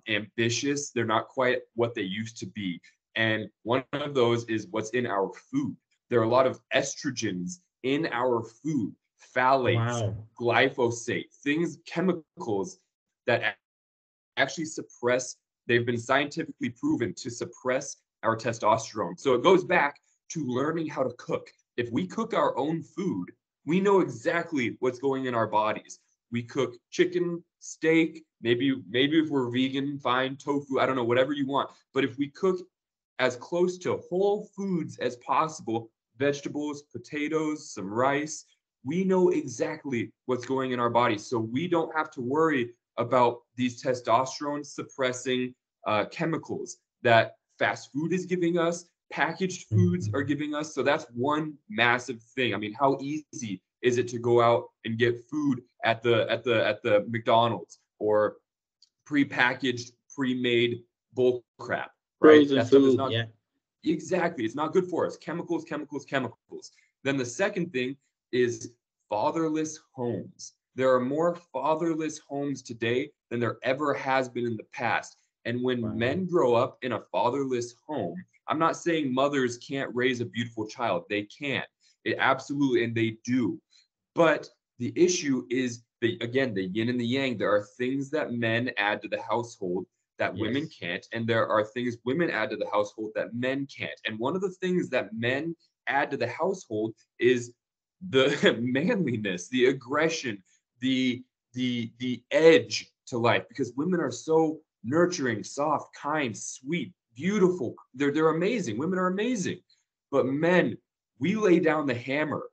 ambitious. They're not quite what they used to be. And one of those is what's in our food. There are a lot of estrogens in our food, phthalates, Wow. glyphosate, things, chemicals that actually suppress, they've been scientifically proven to suppress our testosterone. So it goes back to learning how to cook. If we cook our own food, we know exactly what's going in our bodies. We cook chicken, steak, maybe if we're vegan, fine, tofu, I don't know, whatever you want. But if we cook as close to whole foods as possible, vegetables, potatoes, some rice, we know exactly what's going in our bodies. So we don't have to worry about these testosterone suppressing chemicals that fast food is giving us, packaged foods are giving us. So that's one massive thing. I mean, how easy is it to go out and get food at the McDonald's or prepackaged, pre-made bull crap, right? Frozen That stuff is food, not yeah. exactly, it's not good for us. Chemicals, chemicals, chemicals. Then the second thing is fatherless homes. There are more fatherless homes today than there ever has been in the past. And when Wow. men grow up in a fatherless home, I'm not saying mothers can't raise a beautiful child. They can. It absolutely, and they do. But the issue is the again the yin and the yang. There are things that men add to the household that women Yes. can't, and there are things women add to the household that men can't. And one of the things that men add to the household is the manliness, the aggression, the edge to life, because women are so nurturing, soft, kind, sweet, beautiful. They're amazing. Women are amazing. But men, we lay down the hammer.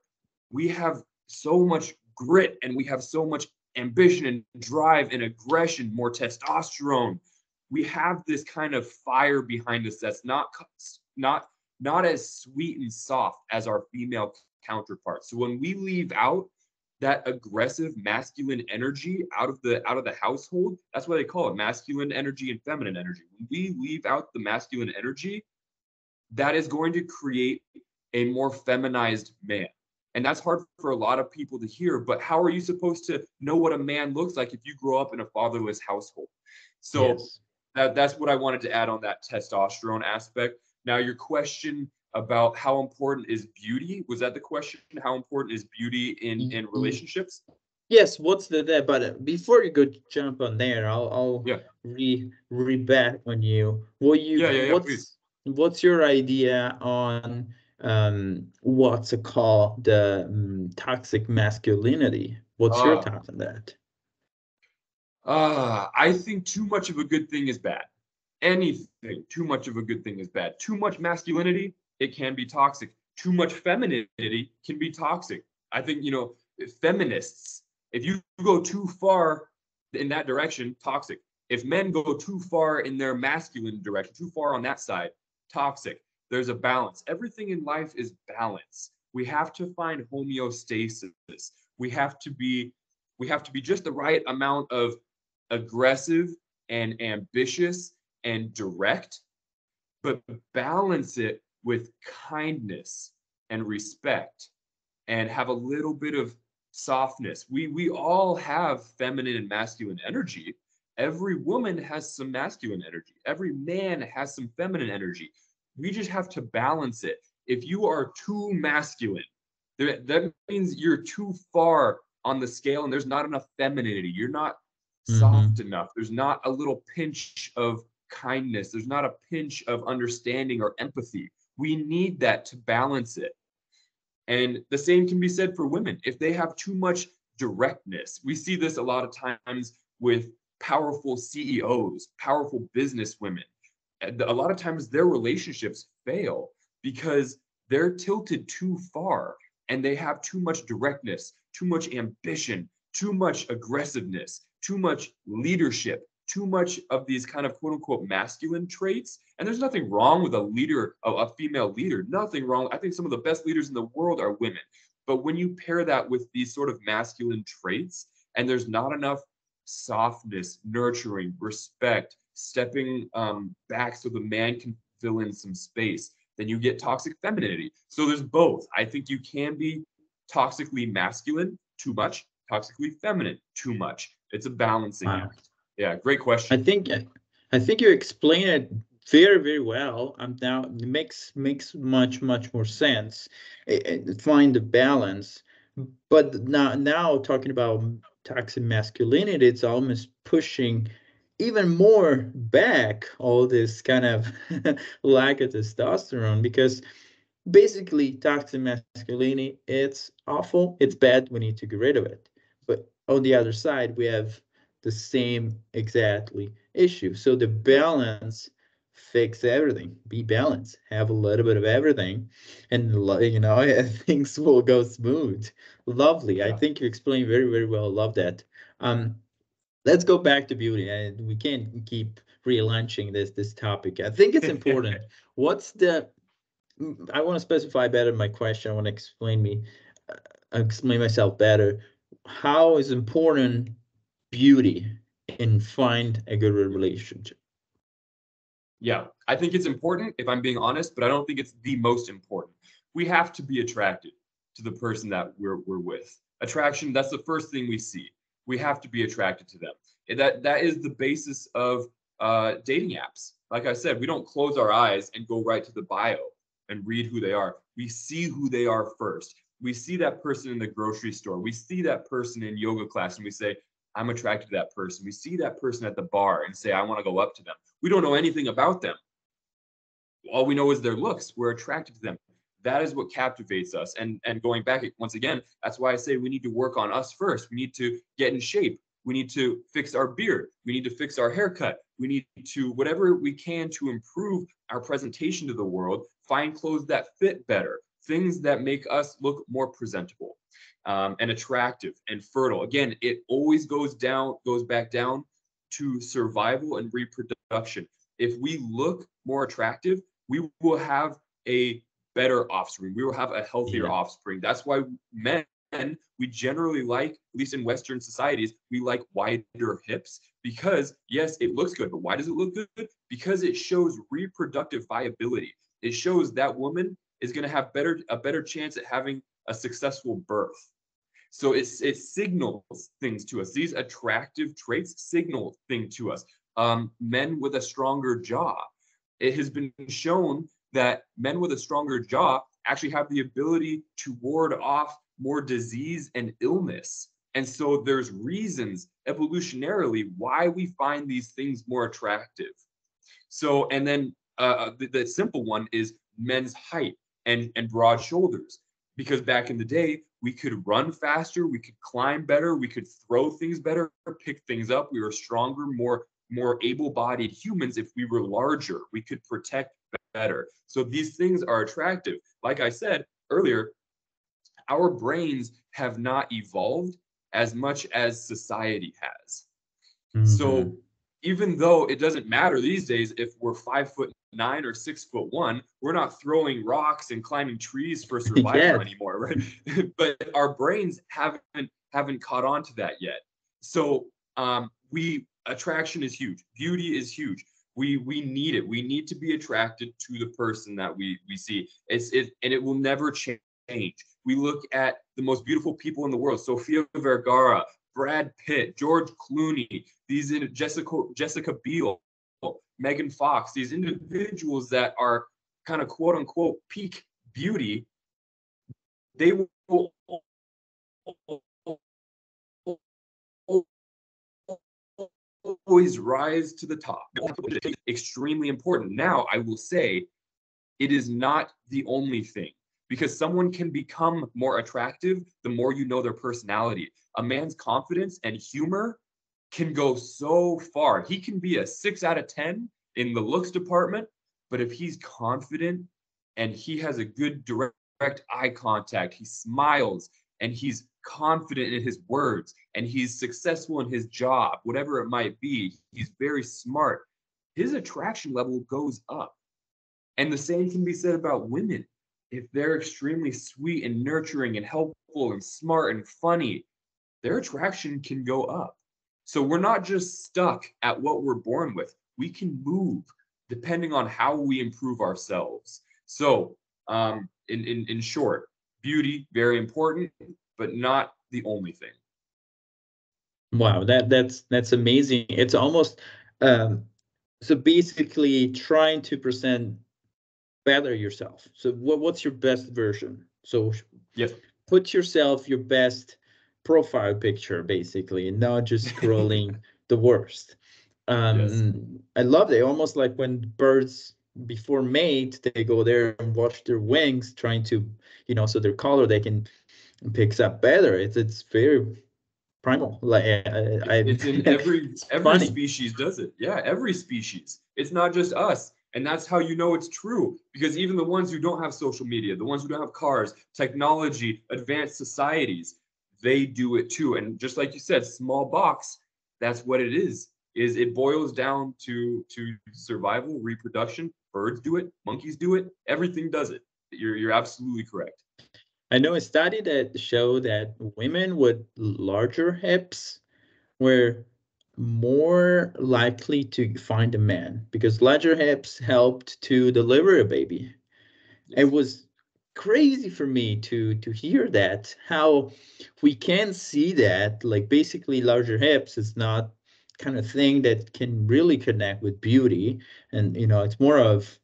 We have so much grit and we have so much ambition and drive and aggression, more testosterone. We have this kind of fire behind us that's not not as sweet and soft as our female counterparts. So when we leave out that aggressive masculine energy out of the household, that's why they call it masculine energy and feminine energy. When we leave out the masculine energy, that is going to create a more feminized man. And that's hard for a lot of people to hear, but how are you supposed to know what a man looks like if you grow up in a fatherless household? So Yes. that's what I wanted to add on that testosterone aspect. Now, your question about how important is beauty, was that the question? How important is beauty in relationships? Yes, what's the that? But before you go jump on there, I'll Yeah, rebat on you. What you yeah, please. what's your idea on what's it called, the toxic masculinity? What's your Uh, thoughts on that? I think too much of a good thing is bad. Anything too much of a good thing is bad. Too much masculinity, it can be toxic. Too much femininity can be toxic. I think, feminists, if you go too far in that direction, toxic. If men go too far in their masculine direction, too far on that side, toxic. There's a balance. Everything in life is balance. We have to find homeostasis. We have to be we have to be just the right amount of aggressive and ambitious and direct, but balance it with kindness and respect and have a little bit of softness. We all have feminine and masculine energy. Every woman has some masculine energy. Every man has some feminine energy. We just have to balance it. If you are too masculine, that means you're too far on the scale and there's not enough femininity. You're not soft Mm-hmm. enough. There's not a little pinch of kindness. There's not a pinch of understanding or empathy. We need that to balance it. And the same can be said for women. If they have too much directness, we see this a lot of times with powerful CEOs, powerful business women. A lot of times their relationships fail because they're tilted too far and they have too much directness, too much ambition, too much aggressiveness, too much leadership, too much of these kind of quote unquote masculine traits. And there's nothing wrong with a leader, a female leader, nothing wrong. I think some of the best leaders in the world are women. But when you pair that with these sort of masculine traits, and there's not enough softness, nurturing, respect, stepping back so the man can fill in some space, then you get toxic femininity. So there's both. I think you can be toxically masculine too much, toxically feminine too much. It's a balancing Wow. act. Yeah, great I question. think I think you explain it very, very well. Now it makes much more sense. Find the balance. But now talking about toxic masculinity, it's almost pushing even more back all this kind of lack of testosterone, because basically toxic masculinity, it's awful, it's bad, we need to get rid of it. But on the other side, we have the same exactly issue. So the balance fix everything. Be balanced, have a little bit of everything, and things will go smooth. Lovely. I Yeah. think you explained very, very well. Love that. um let's go back to beauty, and we can't keep relaunching this topic. I think it's important. What's the I want to specify better my question. I want to explain myself better. How is important beauty in find a good relationship? Yeah, I think it's important if I'm being honest, but I don't think it's the most important. We have to be attracted to the person that we're with. Attraction, that's the first thing we see. We have to be attracted to them. That is the basis of dating apps. Like I said, we don't close our eyes and go right to the bio and read who they are. We see who they are first. We see that person in the grocery store. We see that person in yoga class and we say, I'm attracted to that person. We see that person at the bar and say, I want to go up to them. We don't know anything about them. All we know is their looks. We're attracted to them. That is what captivates us. And going back once again, that's why I say we need to work on us first. We need to get in shape. We need to fix our beard. We need to fix our haircut. We need to whatever we can to improve our presentation to the world. Find clothes that fit better, things that make us look more presentable and attractive and fertile. Again, it always goes back down to survival and reproduction. If we look more attractive, we will have a better offspring. We will have a healthier Yeah. offspring. That's why men, we generally like, at least in Western societies, we like wider hips because, yes, it looks good. But why does it look good? Because it shows reproductive viability. It shows that woman is going to have a better chance at having a successful birth. So it signals things to us. These attractive traits signal things to us. Men with a stronger jaw. It has been shown that men with a stronger jaw actually have the ability to ward off more disease and illness And so there's reasons evolutionarily why we find these things more attractive. So, and then the simple one is men's height and broad shoulders. Because back in the day, we could run faster, we could climb better, we could throw things better, pick things up. We were stronger, more able-bodied humans if we were larger. We could protect better. So these things are attractive. Like I said earlier, our brains have not evolved as much as society has. Mm-hmm. So even though it doesn't matter these days if we're 5'9" or 6'1", we're not throwing rocks and climbing trees for survival anymore, right? But our brains haven't caught on to that yet. So attraction is huge. Beauty is huge. We need it. We need to be attracted to the person that we see. And it will never change. We look at the most beautiful people in the world: Sofia Vergara, Brad Pitt, George Clooney, Jessica Biel, Megan Fox, these individuals that are kind of quote unquote peak beauty. They will always rise to the top. Extremely important. Now, I will say it is not the only thing, because someone can become more attractive the more you know their personality. A man's confidence and humor can go so far. He can be a 6 out of 10 in the looks department, but if he's confident and he has a good direct eye contact, he smiles, and he's confident in his words, and he's successful in his job, whatever it might be, he's very smart, his attraction level goes up. And the same can be said about women. If they're extremely sweet and nurturing and helpful and smart and funny, their attraction can go up. So we're not just stuck at what we're born with. We can move depending on how we improve ourselves. So in short, beauty, very important, but not the only thing. Wow, that's amazing. It's almost so basically trying to present better yourself. So what's your best version? So yes, put yourself your best profile picture, basically, and not just scrolling the worst. Yes. I love it. Almost like when birds before mate, they go there and wash their wings, trying to, so their color they can picks up better. It's very primal. Like it's in every species does it. Yeah, every species. It's not just us. And that's how you know it's true, because even the ones who don't have social media, the ones who don't have cars, technology, advanced societies, they do it too. And just like you said, small box, that's what it is it boils down to survival, reproduction. Birds do it, monkeys do it, everything does it. You're absolutely correct. I know a study that showed that women with larger hips were more likely to find a man, because larger hips helped to deliver a baby. Yes. It was crazy for me to hear that, how we can see that, like, basically larger hips is not kind of thing that can really connect with beauty, and it's more of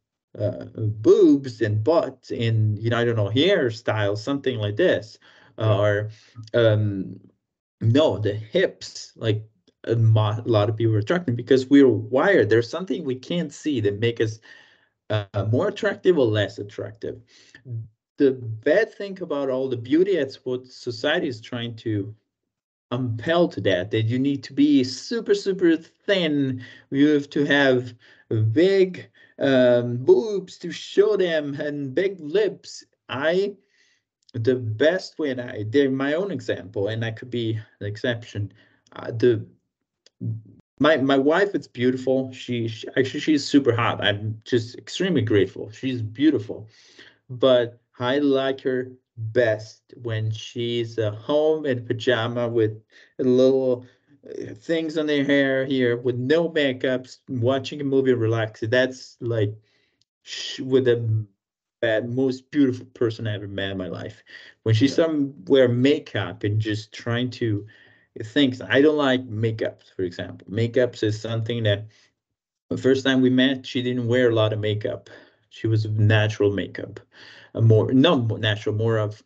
boobs and butt and I don't know, hairstyle, something like this. Yeah. Or no, the hips, like a lot of people are attracted because we're wired. There's something we can't see that make us more attractive or less attractive. The bad thing about all the beauty, that's what society is trying to impel to, that you need to be super, super thin. You have to have big boobs to show them and big lips. The best way, and I did my own example, and I could be the exception. My wife, it's beautiful. Actually, she's super hot. I'm just extremely grateful. She's beautiful, but I like her best when she's home in pajama with little things on her hair here, with no makeups, watching a movie, relaxing. That's like with the most beautiful person I ever met in my life. When she wear makeup and just trying to think, I don't like makeup, for example. Makeups is something that the first time we met, she didn't wear a lot of makeup. She was natural makeup, more not natural, more of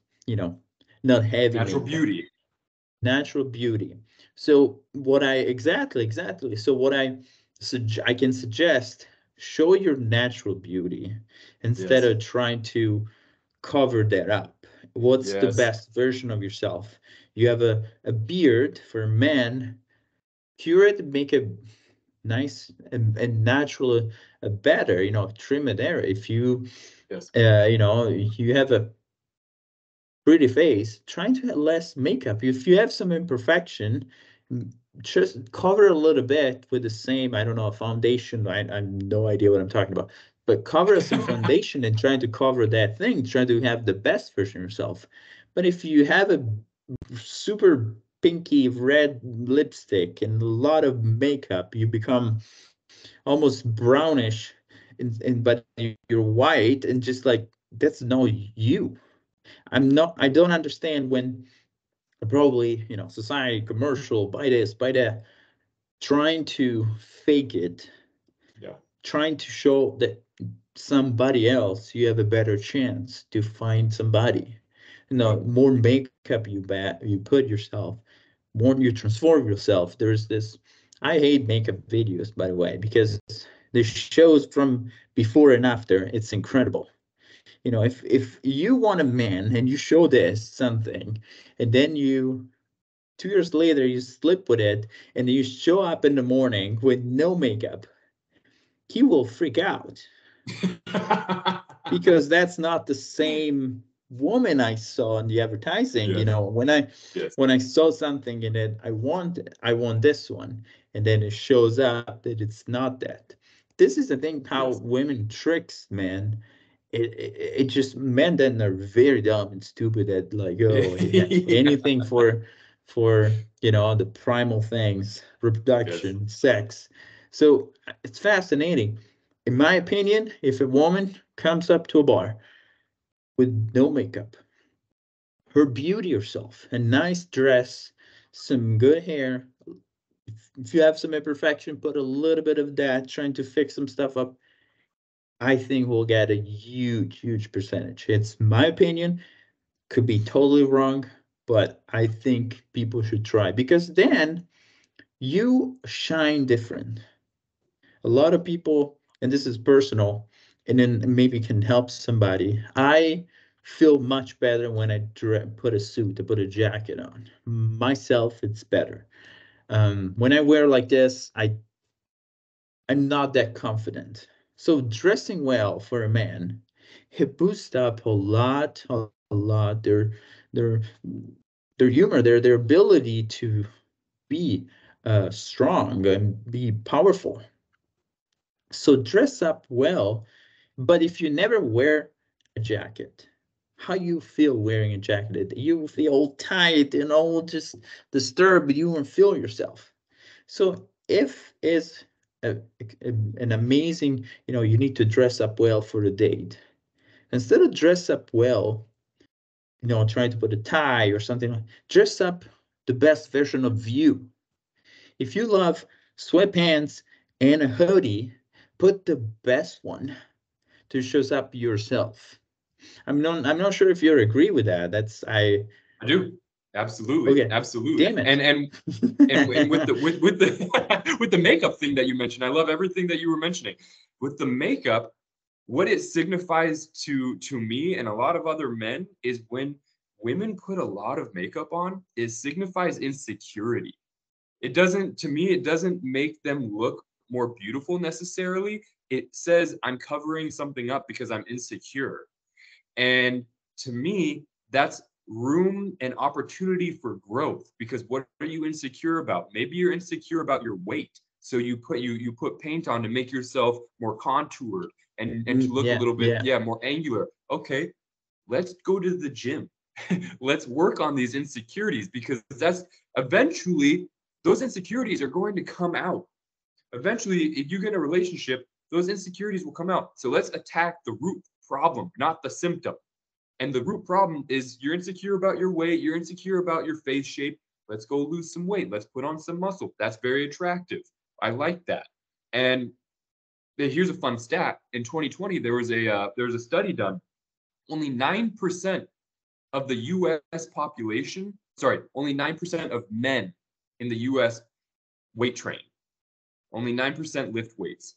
not heavy natural makeup. beauty. natural beauty. So what I exactly. So what I can suggest, show your natural beauty instead Yes. of trying to cover that up. What's the Yes. best version of yourself? You have a beard for men, curate, make a nice and natural, better, trim it there. If you, Yes. you have a pretty face, trying to have less makeup. If you have some imperfection, just cover a little bit with the same, I don't know, foundation. I have no idea what I'm talking about, but cover some foundation and trying to cover that thing, trying to have the best version of yourself. But if you have a super pinky red lipstick and a lot of makeup, you become almost brownish, but you're white and just like, that's no you. I don't understand when probably, society, commercial, buy this, buy that, trying to fake it, Yeah. trying to show that somebody else, you have a better chance to find somebody. Yep. More makeup you put yourself, more you transform yourself. There's this, I hate makeup videos, by the way, because the shows from before and after, it's incredible. If you want a man and you show this something, and then 2 years later you slip with it, and you show up in the morning with no makeup, he will freak out because that's not the same woman I saw in the advertising. Yes. Yes. When I saw something in it, I want this one, and then it shows up that it's not that. This is the thing, how Yes. women tricks men. It just, men then are very dumb and stupid at, like, oh yeah, Yeah. anything for the primal things, Yes. reproduction, sex. So it's fascinating. In my opinion, if a woman comes up to a bar with no makeup, her beauty herself, a nice dress, some good hair, if you have some imperfection, put a little bit of that, trying to fix some stuff up, I think we'll get a huge percentage. It's my opinion, could be totally wrong, but I think people should try, because then you shine different. A lot of people, and this is personal, and then maybe can help somebody. I feel much better when I put a suit, I put a jacket on. Myself, it's better. When I wear like this, I'm not that confident. So dressing well for a man, it boosts up a lot their their humor, their ability to be strong and be powerful. So dress up well, but if you never wear a jacket, how you feel wearing a jacket? You feel tight and all just disturbed, you won't feel yourself. So if it's an amazing, you need to dress up well for the date. Instead of dress up well, trying to put a tie or something, dress up the best version of you. If you love sweatpants and a hoodie, put the best one to shows up yourself. I'm not sure if you agree with that. I do. Absolutely. Okay. Absolutely. Damn it. And with the with the makeup thing that you mentioned, I love everything that you were mentioning. With the makeup, what it signifies to me and a lot of other men is when women put a lot of makeup on, it signifies insecurity. It doesn't, to me, it doesn't make them look more beautiful necessarily. It says I'm covering something up because I'm insecure. And to me, that's room and opportunity for growth, because what are you insecure about? Maybe you're insecure about your weight. So you put paint on to make yourself more contoured and to look a Yeah, little bit, yeah. yeah, more angular. Okay, let's go to the gym. Let's work on these insecurities, because that's eventually those insecurities are going to come out. Eventually, if you get in a relationship, those insecurities will come out. So let's attack the root problem, not the symptom. And the root problem is you're insecure about your weight, you're insecure about your face shape. Let's go lose some weight. Let's put on some muscle. That's very attractive. I like that. And here's a fun stat. In 2020, there was a study done. Only 9% of the U.S. population only 9% of men in the US weight train. Only 9% lift weights.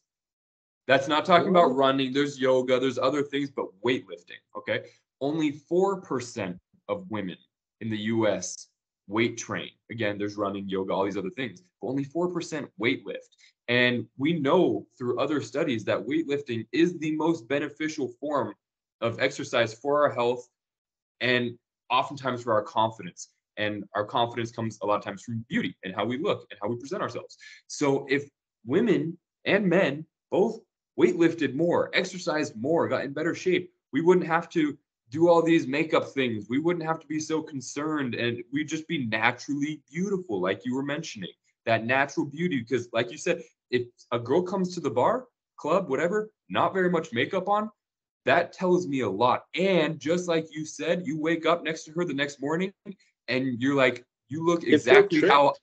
That's not talking about running. There's yoga, there's other things, but weightlifting, okay? Only 4% of women in the US weight train. Again, there's running, yoga, all these other things, but only 4% weight lift. And we know through other studies that weightlifting is the most beneficial form of exercise for our health and oftentimes for our confidence. And our confidence comes a lot of times from beauty and how we look and how we present ourselves. So if women and men both weightlifted more, exercised more, got in better shape, we wouldn't have to do all these makeup things. We wouldn't have to be so concerned, and we'd just be naturally beautiful, like you were mentioning, that natural beauty. Because like you said, if a girl comes to the bar, club, whatever, not very much makeup on, that tells me a lot. And just like you said, you wake up next to her the next morning and you're like, you look exactly how,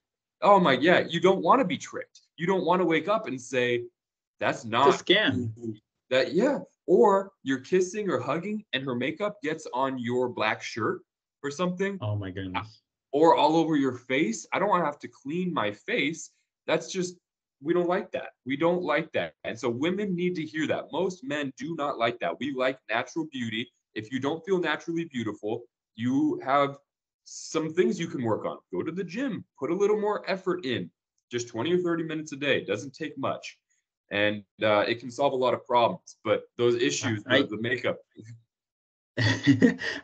oh my, yeah, you don't want to be tricked. You don't want to wake up and say, that's not a scam. That, yeah. Or you're kissing or hugging and her makeup gets on your black shirt or something. Oh my goodness. Or all over your face. I don't want to have to clean my face. That's just, we don't like that. We don't like that. And so women need to hear that. Most men do not like that. We like natural beauty. If you don't feel naturally beautiful, you have some things you can work on. Go to the gym, put a little more effort in, just 20 or 30 minutes a day. It doesn't take much. And it can solve a lot of problems. But those issues, the makeup.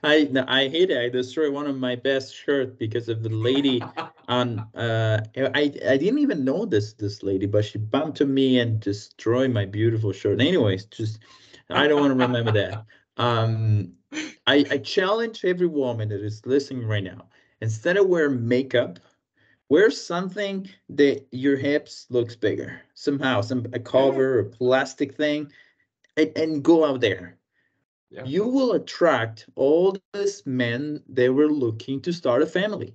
I hate it. I destroyed one of my best shirts because of the lady on I didn't even know this lady, but she bumped to me and destroyed my beautiful shirt. Anyways, just I don't want to remember that. I challenge every woman that is listening right now, instead of wearing makeup, wear something that your hips looks bigger somehow, a cover or plastic thing, and go out there. Yeah. You will attract all these men that were looking to start a family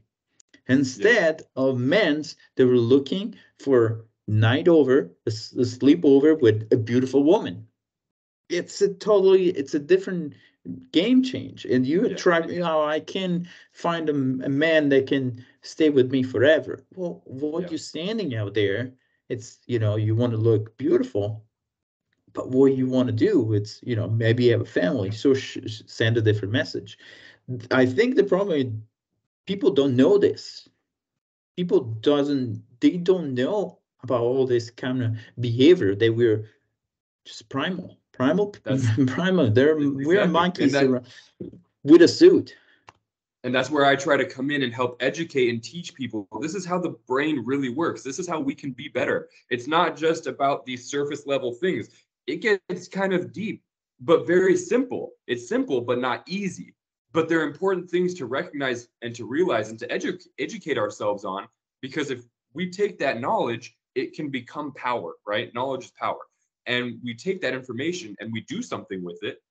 instead of men that were looking for night over, a sleepover with a beautiful woman. It's a different game change, and you attract, I can find a man that can stay with me forever. Well, what you're standing out there, it's, you want to look beautiful, but what you want to do, it's, maybe have a family, so send a different message. I think the problem is people don't know this. They don't know about all this kind of behavior that we're just primal. We're monkeys with a suit. And that's where I try to come in and help educate and teach people. This is how the brain really works. This is how we can be better. It's not just about these surface level things. It gets kind of deep, but very simple. It's simple, but not easy. But they're important things to recognize and to realize and to educate ourselves on, because if we take that knowledge, it can become power, right? Knowledge is power. And we take that information and we do something with it,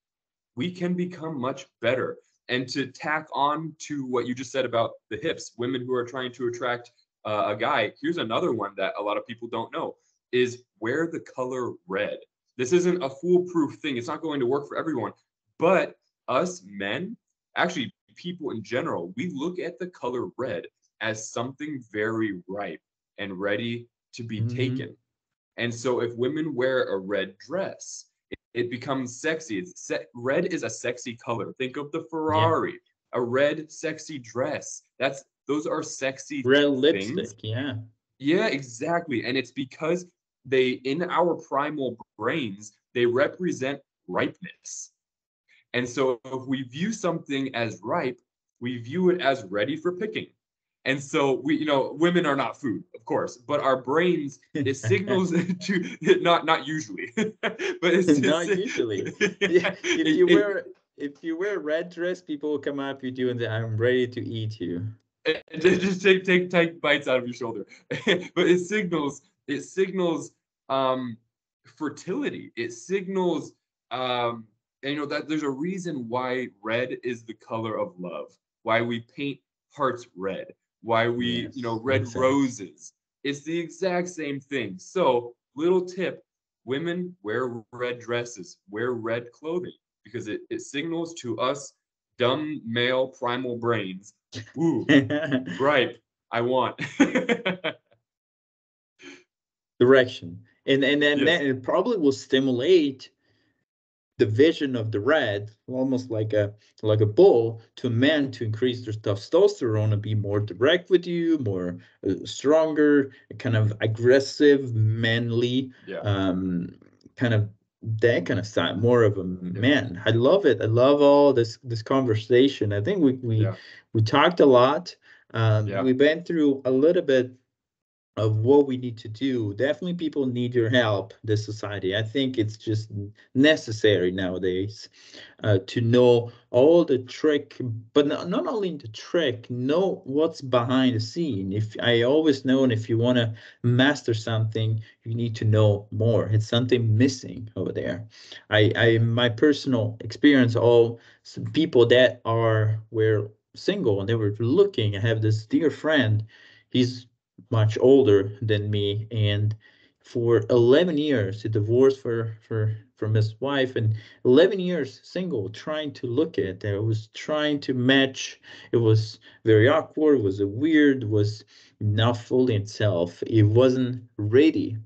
we can become much better. And to tack on to what you just said about the hips, women who are trying to attract a guy, here's another one that a lot of people don't know, is wear the color red. This isn't a foolproof thing. It's not going to work for everyone. But us men, actually people in general, we look at the color red as something very ripe and ready to be taken. And so if women wear a red dress, it becomes sexy. Red is a sexy color. Think of the Ferrari, a red sexy dress. Those are sexy red things. Lipstick, Yeah, exactly. And it's because in our primal brains, they represent ripeness. And so if we view something as ripe, we view it as ready for picking. And so women are not food, of course, but our brains, it signals to not usually, but it's not usually. If you wear a red dress, people will come up with you and say, "I'm ready to eat you." Just take bites out of your shoulder. But it signals fertility. It signals that there's a reason why red is the color of love, why we paint hearts red, why we red roses. It's the exact same thing. So little tip, women wear red dresses, wear red clothing, because it signals to us dumb male primal brains. Ooh, ripe. I want. Direction. And then Yes. it probably will stimulate the vision of the red, almost like a bull, to men to increase their testosterone and be more direct with you, more stronger, kind of aggressive, manly, Yeah. kind of that kind of style, more of a Yep. man. I love it. I love all this conversation. I think Yeah. we talked a lot. Yeah. We've been through a little bit of what we need to do. Definitely people need your help, this society. I think it's just necessary nowadays to know all the trick, but not only the trick, know what's behind the scene. If I always know, and if you want to master something, you need to know more. It's something missing over there. My personal experience, all some people that were single and they were looking. I have this dear friend. He's much older than me, and for 11 years he divorced from his wife, and 11 years single trying to look at. I was trying to match. It was very awkward, it was a weird, was not fully itself, it wasn't ready,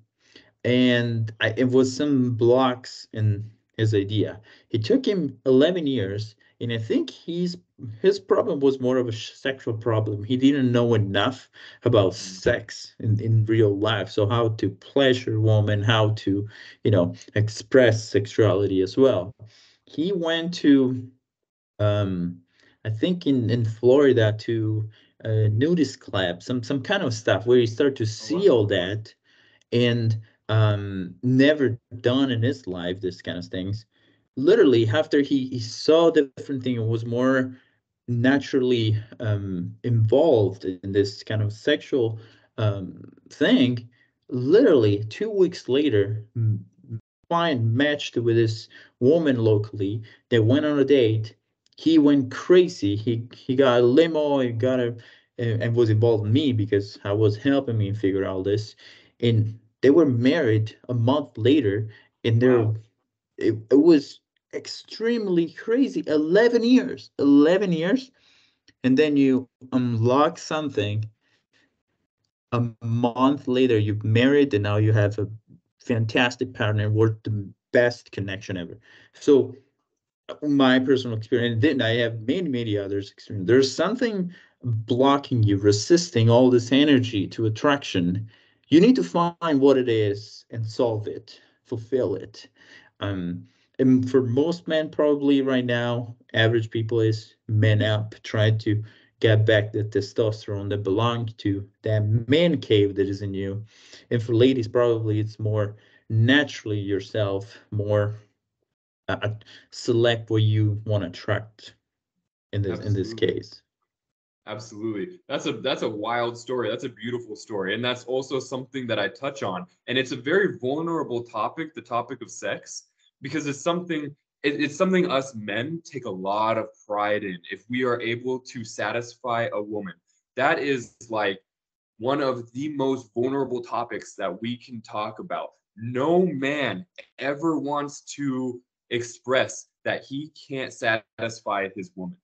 and it was some blocks in his idea. It took him 11 years, and I think his problem was more of a sexual problem. He didn't know enough about Mhm. sex in real life, so how to pleasure women, how to, express sexuality as well. He went to, um, I think in Florida, to a nudist club, some kind of stuff where you start to Oh, see wow. all that, and never done in his life this kind of things. Literally, after he saw the different thing and was more naturally involved in this kind of sexual thing, literally 2 weeks later, find matched with this woman locally. They went on a date. He went crazy. He got a limo. He got a and was involved in me because I was helping me figure out this. And they were married a month later, and Wow. it was extremely crazy. 11 years, 11 years, and then you unlock something. A month later, you've married, and now you have a fantastic partner, worth the best connection ever. So my personal experience, and then I have many others experience. There's something blocking you, resisting all this energy to attraction. You need to find what it is and solve it, fulfill it. Um, and for most men, probably right now, average people is men up, trying to get back the testosterone that belongs to that man cave that is in you. And for ladies, probably it's more naturally yourself, more uh, select what you want to attract in this Absolutely. case. Absolutely. That's a wild story. That's a beautiful story. And that's also something that I touch on. And it's a very vulnerable topic, the topic of sex, because it's something us men take a lot of pride in. If we are able to satisfy a woman, that is like one of the most vulnerable topics that we can talk about. No man ever wants to express that he can't satisfy his woman.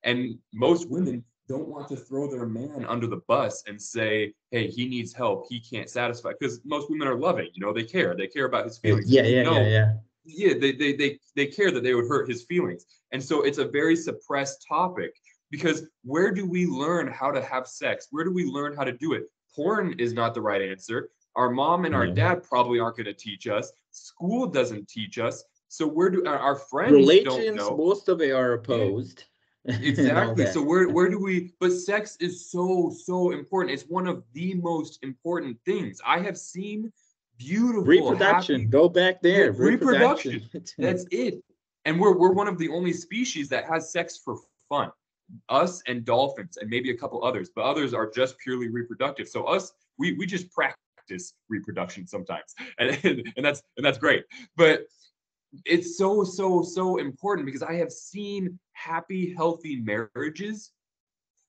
And most women don't want to throw their man under the bus and say, hey, he needs help. He can't satisfy. Because most women are loving, they care. They care about his feelings. Yeah, And we yeah, yeah, know, yeah. yeah, they care that they would hurt his feelings. And so it's a very suppressed topic because where do we learn how to have sex? Where do we learn how to do it? Porn is not the right answer. Our mom and our No. dad probably aren't going to teach us. School doesn't teach us. So where do our friends don't Religions, know? most of it are Yeah, opposed and all exactly. So that. where do we, but sex is so important. It's one of the most important things. I have seen beautiful, Reproduction, happy, go back yeah, there. reproduction. Reproduction. That's it. And we're one of the only species that has sex for fun. Us and dolphins and maybe a couple others, but others are just purely reproductive. So us, we just practice reproduction sometimes. And that's great. But it's so important because I have seen happy, healthy marriages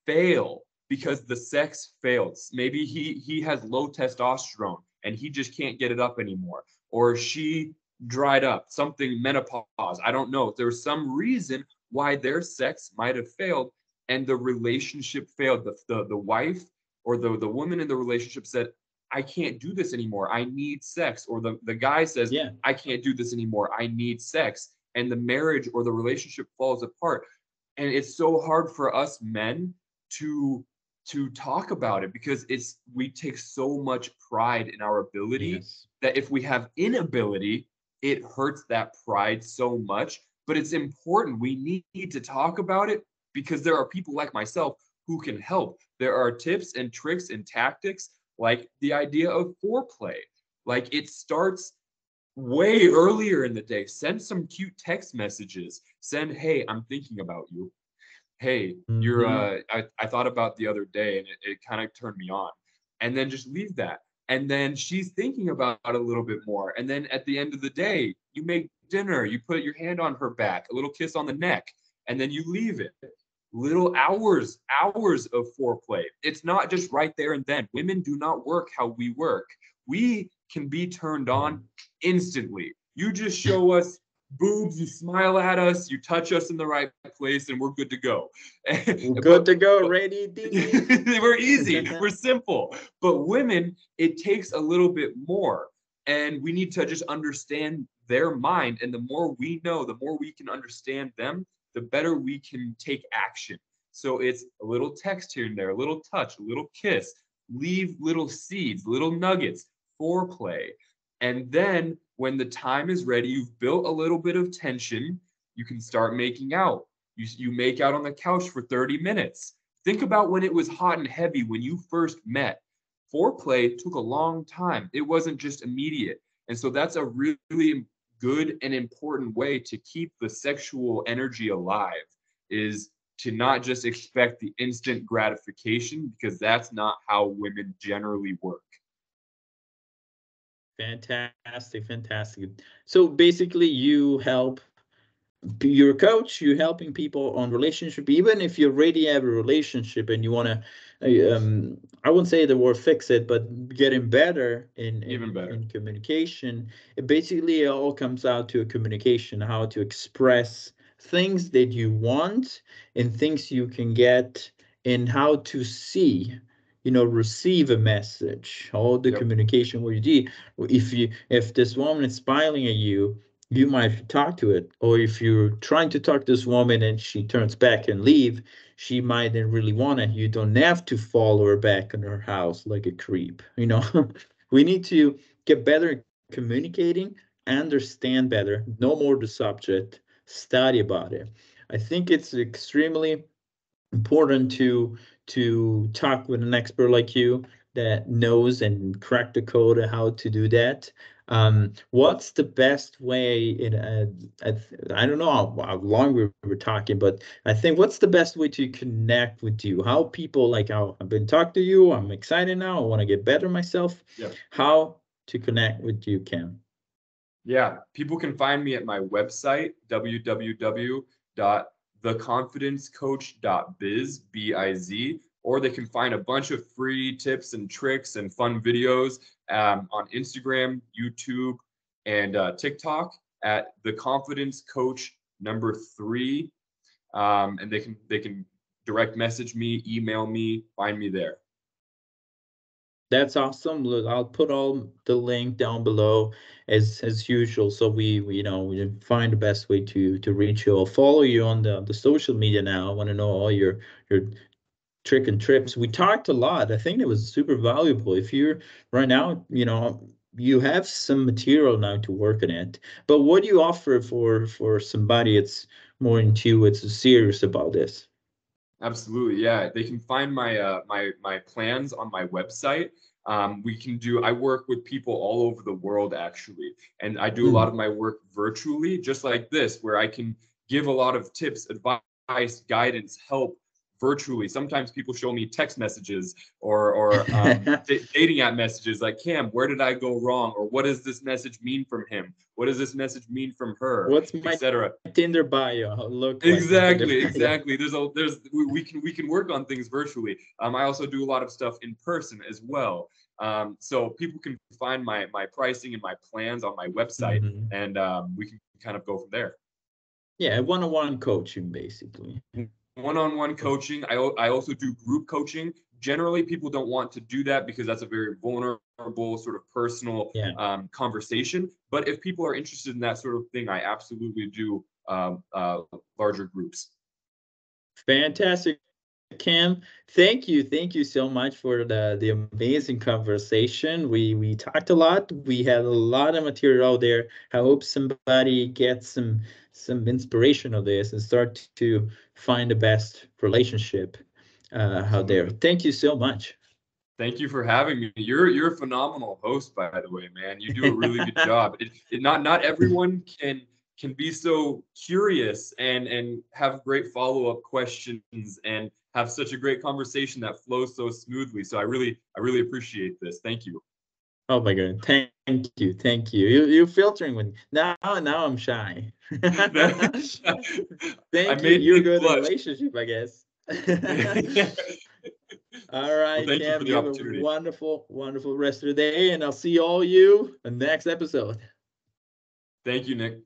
fail because the sex fails. Maybe he has low testosterone and he just can't get it up anymore, or she dried up, something menopause. I don't know. There's some reason why their sex might have failed and the relationship failed. The wife or the woman in the relationship said, I can't do this anymore. I need sex. Or the guy says, Yeah. I can't do this anymore. I need sex. And the marriage or the relationship falls apart. And it's so hard for us men to talk about it because we take so much pride in our ability Yes. that if we have inability, it hurts that pride so much. But it's important. We need to talk about it because there are people like myself who can help. There are tips and tricks and tactics like the idea of foreplay. Like it starts way earlier in the day. Send some cute text messages. Send, hey, I'm thinking about you. Hey, you're Mm-hmm. I thought about the other day and it kind of turned me on. And then just leave that. And then she's thinking about it a little bit more. And then at the end of the day, you make dinner, you put your hand on her back, a little kiss on the neck, and then you leave it. Little hours of foreplay. It's not just right there and then. Women do not work how we work. We can be turned Yeah. on instantly. You just show us boobs, you smile at us, you touch us in the right place, and we're good to go. Good to go. But Ready, ding, ding. we're easy, we're simple. But women, it takes a little bit more. And we need to just understand their mind. And the more we know, the more we can understand them, the better we can take action. So it's a little text here and there, a little touch, a little kiss, leave little seeds, little nuggets, foreplay. And then when the time is ready, you've built a little bit of tension, you can start making out. You make out on the couch for 30 minutes. Think about when it was hot and heavy when you first met. Foreplay took a long time. It wasn't just immediate. And so that's a really good and important way to keep the sexual energy alive is to not just expect the instant gratification because that's not how women generally work. Fantastic, fantastic. So basically, you're a coach, you're helping people on relationship, even if you already have a relationship and you want to, I wouldn't say the word fix it, but getting better in Even better. communication. It basically all comes out to a communication, how to express things that you want and things you can get, and how to see, receive a message, all the Yep. communication where you do. If this woman is smiling at you, you might talk to it. Or if you're trying to talk to this woman and she turns back and leave, she mightn't really want it. You don't have to follow her back in her house like a creep. We need to get better at communicating, understand better, know more the subject, study about it. I think it's extremely important to talk with an expert like you that knows and crack the code of how to do that. What's the best way I don't know how long we were talking, but I think what's the best way to connect with you? How people like how I've been talking to you, I'm excited now, I want to get better myself. Yep. How to connect with you, Cam? Yeah, people can find me at my website, www.theconfidencecoach.biz, B-I-Z, or they can find a bunch of free tips and tricks and fun videos on Instagram, YouTube, and TikTok at the confidence coach number 3. And they can direct message me, email me, find me there. That's awesome. Look, I'll put all the link down below as usual. So we find the best way to reach you. I'll follow you on the social media now. I want to know all your trick and trips. We talked a lot. I think it was super valuable. If you're right now, you have some material now to work on it. But what do you offer for somebody that's more into it's serious about this? Absolutely, yeah. They can find my plans on my website. I work with people all over the world actually, and I do a lot Hmm. of my work virtually, just like this, where I can give a lot of tips, advice, guidance, help virtually. Sometimes people show me text messages or dating app messages like, Cam, where did I go wrong? Or what does this message mean from him? What does this message mean from her? What's my Etc. Tinder bio look like? My Tinder Exactly, bio. exactly. We can work on things virtually. I also do a lot of stuff in person as well. So people can find my pricing and my plans on my website, Mhm. and we can kind of go from there. Yeah, one-on-one coaching, basically. One-on-one coaching. I also do group coaching. Generally, people don't want to do that because that's a very vulnerable, sort of personal Yeah. conversation. But if people are interested in that sort of thing, I absolutely do larger groups. Fantastic, Cam. Thank you so much for the amazing conversation. We talked a lot. We had a lot of material there. I hope somebody gets some inspiration of this and start to find the best relationship out there. Thank you so much. Thank you for having me. You're a phenomenal host, by the way, man. You do a really good job. Not everyone can be so curious and have great follow-up questions and have such a great conversation that flows so smoothly. So I really appreciate this. Thank you. Oh my God. Thank you. You filtering with me. Now I'm shy. I Thank you. made You're Nick good in blush. relationship, I guess. All Well, right, thank you for Cam, the you have a opportunity. wonderful rest of the day, and I'll see all you in the next episode. Thank you, Nick.